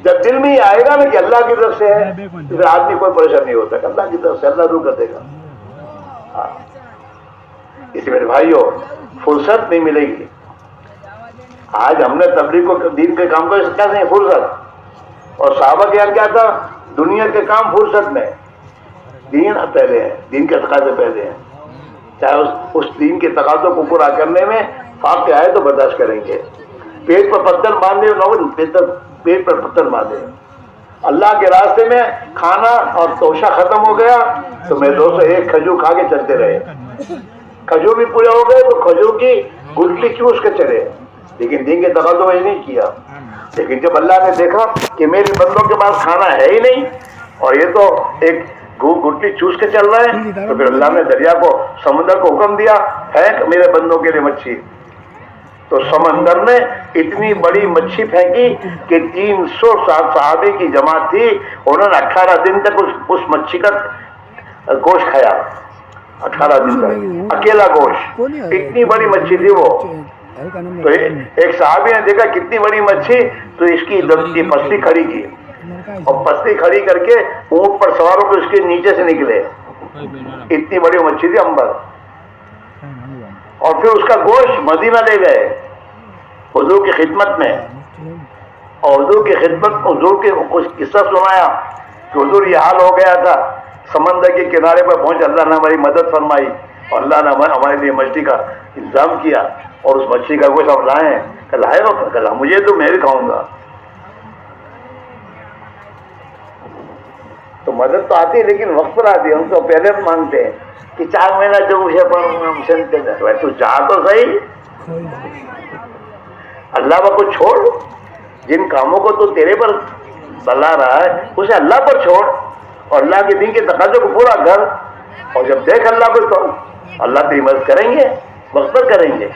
جب دل میں ہی آئے گا نا کہ اللہ کی طرف سے ہے، پھر آدمی کوئی پریشان نہیں ہوتا کہ اللہ کی طرف سے، اللہ رو کر دے گا. ہاں، اس میرے بھائیوں فرصت نہیں ملے گی. آج ہم نے تبلیغ کو دین کے کام کو کیا نہیں فرصت، اور صحابہ کے یہاں کیا تھا، دنیا کے کام فرصت میں، دین پہلے ہے، دین کے تقاضے پہلے ہیں. چاہے اس دین کے تقاضوں کو پورا کرنے میں فاقے آئے تو برداشت کریں گے. پیٹ پر پتھر باندھے پیٹ پر پتھر باندھے. اللہ کے راستے میں کھانا اور توشہ ختم ہو گیا تو میرے دوستو ایک کھجور کھا کے چلتے رہے. کھجور بھی پورے ہو گئے تو کھجور کی گٹلی چوس کے چلے، لیکن دین کے تقاضوں میں نہیں کیا. لیکن جب اللہ نے دیکھا کہ میرے بندوں کے پاس کھانا ہے ہی نہیں اور یہ تو ایک گٹلی چوس کے چل رہا ہے، تو پھر اللہ نے دریا کو، سمندر کو حکم دیا پھینک میرے بندوں کے لیے مچھلی. تو سمندر نے اتنی بڑی مچھلی پھینکی کہ 300 صحابے کی جماعت تھی، انہوں نے 18 دن تک اس مچھلی کا گوشت کھایا. 18 دن تک اکیلا گوشت، اتنی بڑی مچھلی تھی وہ. تو ایک صحابی نے دیکھا کتنی بڑی مچھلی، تو اس کی پسلی کھڑی کی، اور پسلی کھڑی کر کے اونٹ پر سوار ہو کے اس کے نیچے سے نکلے. اتنی بڑی مچھلی تھی امبر. اور پھر اس کا گوشت مدینہ لے گئے حضور کی خدمت میں، اور حضور کی خدمت، حضور کے کچھ قصہ سنایا کہ حضور یہ حال ہو گیا تھا، سمندر کے کنارے پر پہنچ، اللہ نے ہماری مدد فرمائی اور اللہ نے ہمارے لیے مچھلی کا انتظام کیا، اور اس مچھلی کا گوشت ہم لائے ہیں. کہ لائے ہو؟ کہ مجھے تو میں بھی کھاؤں گا. تو مدد تو آتی ہے لیکن وقت پر آتی ہے، ہم تو پہلے مانگتے ہیں کہ 4 مہینہ جو مجھے تو جا تو صحیح. اللہ پر کو چھوڑ، جن کاموں کو تو تیرے پر بلا رہا ہے اسے اللہ پر چھوڑ، اور اللہ کے دین کے تقاضوں کو پورا کر، اور جب دیکھ اللہ کو تو اللہ تیری مدد کریں گے، وقت پر کریں گے.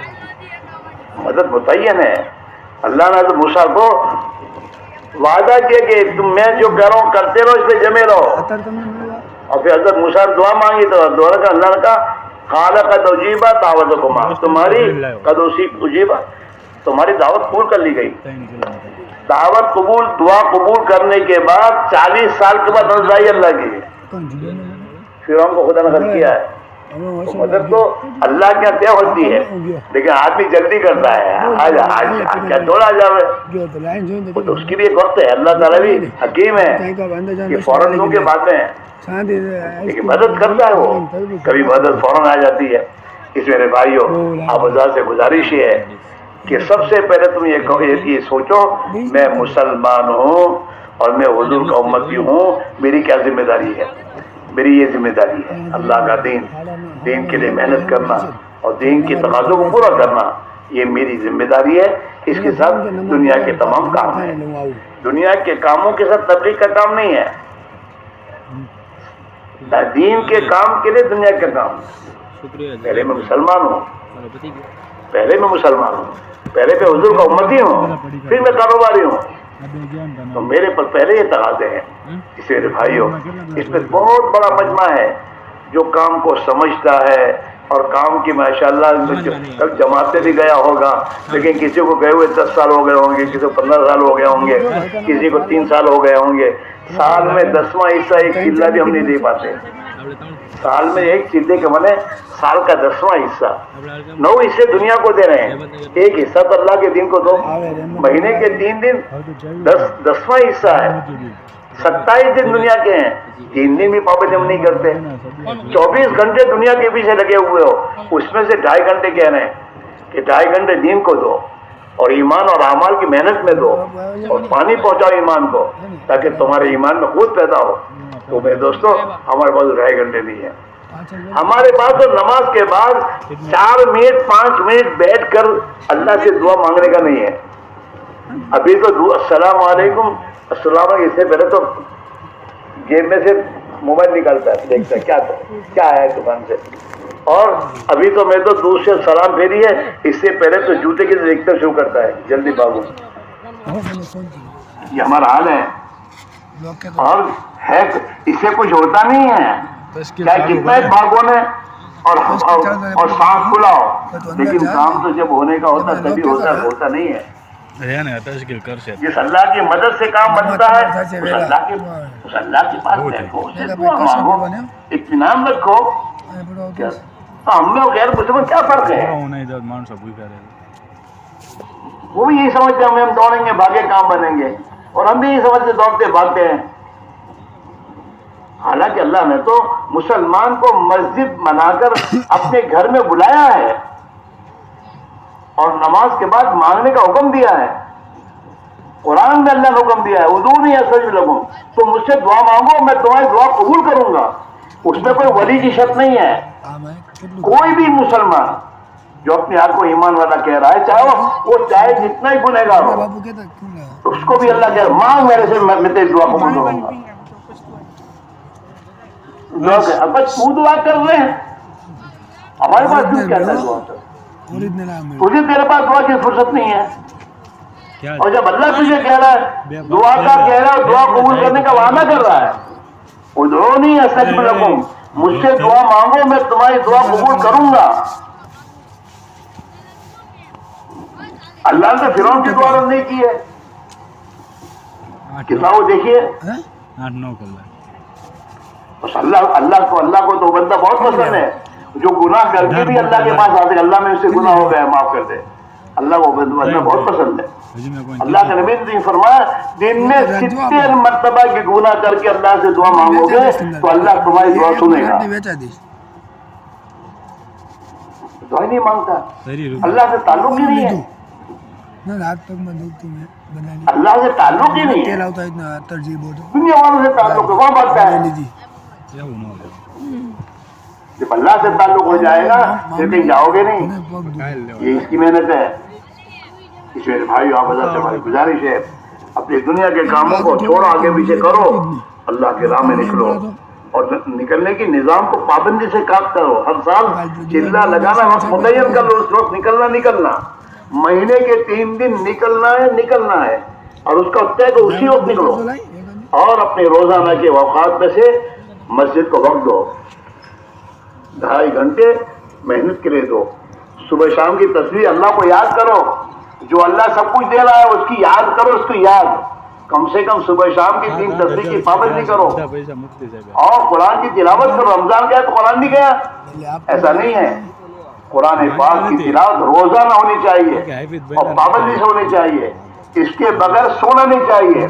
مدد متعین ہے. اللہ نے حضرت موسیٰ کو وعدہ کیا کہ تم میں جو کہہ رہا ہوں کرتے رہو، اس پہ جمے رہو. اور پھر حضرت موسیٰ نے دعا مانگی تو دعا کا اللہ نے کہا قال قد اجیبت دعوتکما، تمہاری قد اجیبت، تمہاری دعوت قبول کر لی گئی. دعوت قبول، دعا قبول کرنے کے بعد 40 سال کے بعد نظر آئی اللہ کی. فرعون کو خدا نے غرق کیا ہے. تو مدد تو اللہ کے طے ہوتی ہے، لیکن آدمی جلدی کرتا ہے، آج کیا دوڑا جاوے. تو اس کی بھی ایک وقت ہے. اللہ تعالیٰ بھی حکیم ہے کہ فوراً دوں کے باتیں ہیں، لیکن مدد کرتا ہے وہ، کبھی مدد فوراً آ جاتی ہے. اس میرے بھائیوں آپ حضرات سے گزارش یہ ہے کہ سب سے پہلے تم یہ سوچو میں مسلمان ہوں اور میں حضور کا امتی ہوں، میری کیا ذمہ داری ہے. میری یہ ذمہ داری ہے اللہ کا دین کے لیے محنت کرنا اور دین کی تقاضوں کو پورا کرنا، یہ میری ذمہ داری ہے. اس کے ساتھ دنیا کے تمام کام ہیں. دنیا کے کاموں کے ساتھ تبلیغ کا کام نہیں ہے، دین کے کام کے لیے دنیا کا کام. پہلے میں مسلمان ہوں، پہلے میں مسلمان ہوں، پہلے پہ حضور کا امتی ہوں، پھر میں کاروباری ہوں. تو میرے پر پہلے یہ تقاضے ہیں. اس میرے بھائیوں اس میں بہت بڑا مجمع ہے جو کام کو سمجھتا ہے اور کام کی ماشاءاللہ کل جماعتیں بھی گیا ہوگا، لیکن کسی کو گئے ہوئے 10 سال ہو گئے ہوں گے، کسی کو 15 سال ہو گئے ہوں گے، کسی کو 3 سال ہو گئے ہوں گے. سال میں 10واں حصہ ایک چلہ بھی ہم نہیں دے پاتے. سال میں ایک چلے کے بنے سال کا 10واں حصہ، 9 حصے دنیا کو دے رہے ہیں، ایک حصہ تو اللہ کے دین کو دو. مہینے کے 3 دن 10واں حصہ ہے. 27 دن دنیا کے ہیں، 3 دن بھی پابندی ہم نہیں کرتے. 24 گھنٹے دنیا کے پیچھے لگے ہوئے ہو، اس میں سے 2.5 گھنٹے کہہ رہے ہیں کہ 2.5 گھنٹے دین کو دو اور ایمان اور اعمال کی محنت میں دو، اور پانی پہنچاؤ ایمان کو تاکہ تمہارے ایمان میں قوت پیدا ہو. تو میرے دوستو ہمارے پاس 2.5 گھنٹے نہیں ہے. ہمارے پاس تو نماز کے بعد 4 منٹ 5 منٹ بیٹھ کر اللہ سے دعا مانگنے کا نہیں ہے. ابھی تو السلام علیکم السلام علیکم، اس سے پہلے تو جیب میں سے موبائل نکالتا ہے، دیکھتا ہے کیا آیا ہے دکان سے، اور ابھی تو میں تو دور سے سلام پھیری ہے، اس سے پہلے تو جوتے کی دیکھنا شروع کرتا ہے، جلدی بھاگو۔ یہ ہمارا حال ہے، اور ہے اس سے کچھ ہوتا نہیں ہے، چاہے کتنا ہی بھاگو نے اور سانس کھلاؤ، لیکن کام تو جب ہونے کا ہوتا تبھی ہوتا ہے، ہوتا نہیں ہے۔ جس اللہ کی مدد سے کام بنتا ہے اس اللہ کے پاس بیٹھو، اس سے دعا مانگو، اطمینان رکھو۔ ہم میں غیر مسلمان کیا فرق ہے؟ وہ بھی یہی سمجھتے ہیں ہم دوڑیں گے بھاگے کام بنیں گے، اور ہم بھی یہی سمجھتے دوڑتے بھاگتے ہیں۔ حالانکہ اللہ نے تو مسلمان کو مسجد بنا کر اپنے گھر میں بلایا ہے اور نماز کے بعد مانگنے کا حکم دیا ہے۔ قرآن میں اللہ نے حکم دیا ہے، ادعونی استجب لکم، تو مجھ سے دعا مانگو، میں تمہاری دعا قبول کروں گا۔ اس میں کوئی ولی کی شرط نہیں ہے۔ کوئی بھی مسلمان جو اپنے آپ کو ایمان والا کہہ رہا ہے، چاہے وہ چاہے جتنا ہی گنہگار ہو، اس کو بھی اللہ کہہ رہا مانگ میرے سے، میں تیری دعا قبول کروں گا۔ بس تو دعا کر رہے ہیں، ہمارے پاس کیوں کہتا ہے دعا کر؟ تجھے تیرے پاس دعا کی فرصت نہیں ہے، اور جب اللہ تجھے کہہ رہا ہے دعا کا کہہ رہا ہے، دعا قبول کرنے کا وعدہ کر رہا ہے، ادعونی استجب لکم، مجھ سے دعا مانگو میں تمہاری دعا قبول کروں گا۔ اللہ نے فرعون کی دعا رد نہیں کی ہے، کتنا وہ دیکھیے، بس اللہ کو تو بندہ بہت پسند ہے، جو گناہ کر کے بھی اللہ کے پاس آتے، اللہ میں اس سے گناہ ہو گیا معاف کر دے، اللہ کو بندہ بہت پسند ہے۔ اللہ کے نبی نے فرمایا دن میں 70 مرتبہ کی گناہ کر کے اللہ سے دعا مانگو گے تو اللہ تمہاری دعا سنے گا۔ دعا نہیں مانگتا، اللہ سے تعلق ہی نہیں ہے، اللہ سے تعلق ہی نہیں ہے، دنیا والوں سے تعلق ہے، وہاں بڑھتا ہے۔ جب اللہ سے تعلق ہو جائے گا پھر کہیں جاؤ گے نہیں، یہ اس کی محنت ہے۔ اس میں بھائی آپ اللہ سے ہماری گزارش ہے، اپنی دنیا کے کاموں کو چھوڑو، آگے پیچھے کرو، اللہ کے راہ میں نکلو، اور نکلنے کی نظام کو پابندی سے کام کرو۔ ہر سال چلہ لگانا، وقت متعین کر لو، اس وقت نکلنا، مہینے کے 3 دن نکلنا ہے، اور اس کا طے تو اسی وقت نکلو، اور اپنے روزانہ کے اوقات میں سے مسجد کو وقت دو، 2.5 گھنٹے محنت کے لیے دو۔ صبح شام کی تسبیح، اللہ کو یاد کرو، جو اللہ سب کچھ دے رہا ہے اس کی یاد کرو، اس کی یاد، کم سے کم صبح شام کی 3 تسبیح کی پابندی کرو، اور قرآن کی تلاوت کرو۔ رمضان گیا تو قرآن نہیں گیا، ایسا نہیں ہے، قرآن پاک کی تلاوت روزانہ ہونی چاہیے اور پابندی سے ہونی چاہیے، اس کے بغیر سونا نہیں چاہیے۔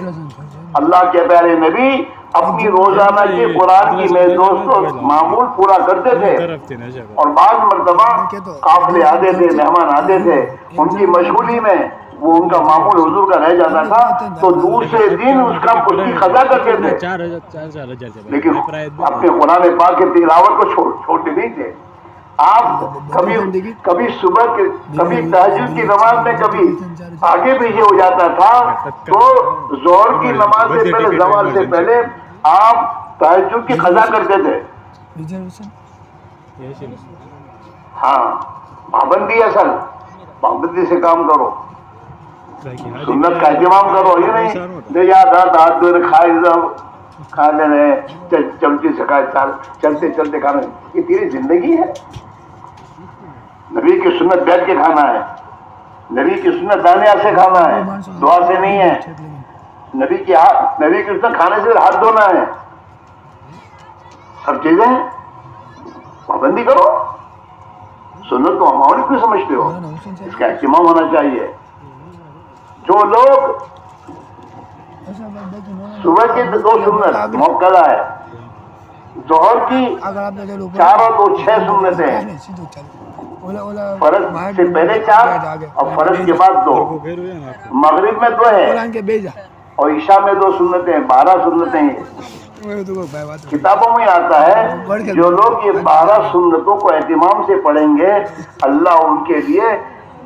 اللہ کے پیارے نبی اپنی روزانہ کی قرآن کی میں دوستوں معمول پورا کرتے تھے، اور بعض مرتبہ قافلے آتے تھے، مہمان آتے تھے، ان کی مشغولی میں وہ ان کا معمول حضور کا رہ جاتا تھا تو دوسرے دن اس کی قضا کرتے تھے، لیکن اپنے قرآن پاک کی تلاوت کو چھوڑتے نہیں تھے۔ آپ کبھی صبح کے کبھی تہجد کی نماز میں کبھی آگے پیچھے ہو جاتا تھا، تو ظہر کی نماز سے پہلے، زوال سے پہلے آپ تہجد کی قضا کرتے تھے۔ ہاں، پابندی اصل، پابندی سے کام کرو، سنت کا اہتمام کرو، یہ نہیں یاد ہاتھ دھوئے کھا لے رہے، چمچی سے چلتے چلتے کھانا، یہ تیری زندگی ہے؟ نبی کی سنت بیٹھ کے کھانا ہے، نبی کی سنت دانیہ سے کھانا ہے، دعا سے نہیں ہے۔ نبی کی سنت کھانے سے ہاتھ دھونا ہے، سب چیزیں پابندی کرو۔ سنت کو معمولی کیوں سمجھتے ہو؟ اس کا اہتمام ہونا چاہیے۔ جو لوگ صبح کی 2 سنت موقع ہے، ظہر کی 4 اور 2 6 سنتیں، فرض سے پہلے 4 اور فرض کے بعد 2، مغرب میں 2 ہے اور عشاء میں 2 سنتیں، 12 سنتیں ہیں۔ کتابوں میں آتا ہے جو لوگ یہ 12 سنتوں کو اہتمام سے پڑھیں گے، اللہ ان کے لیے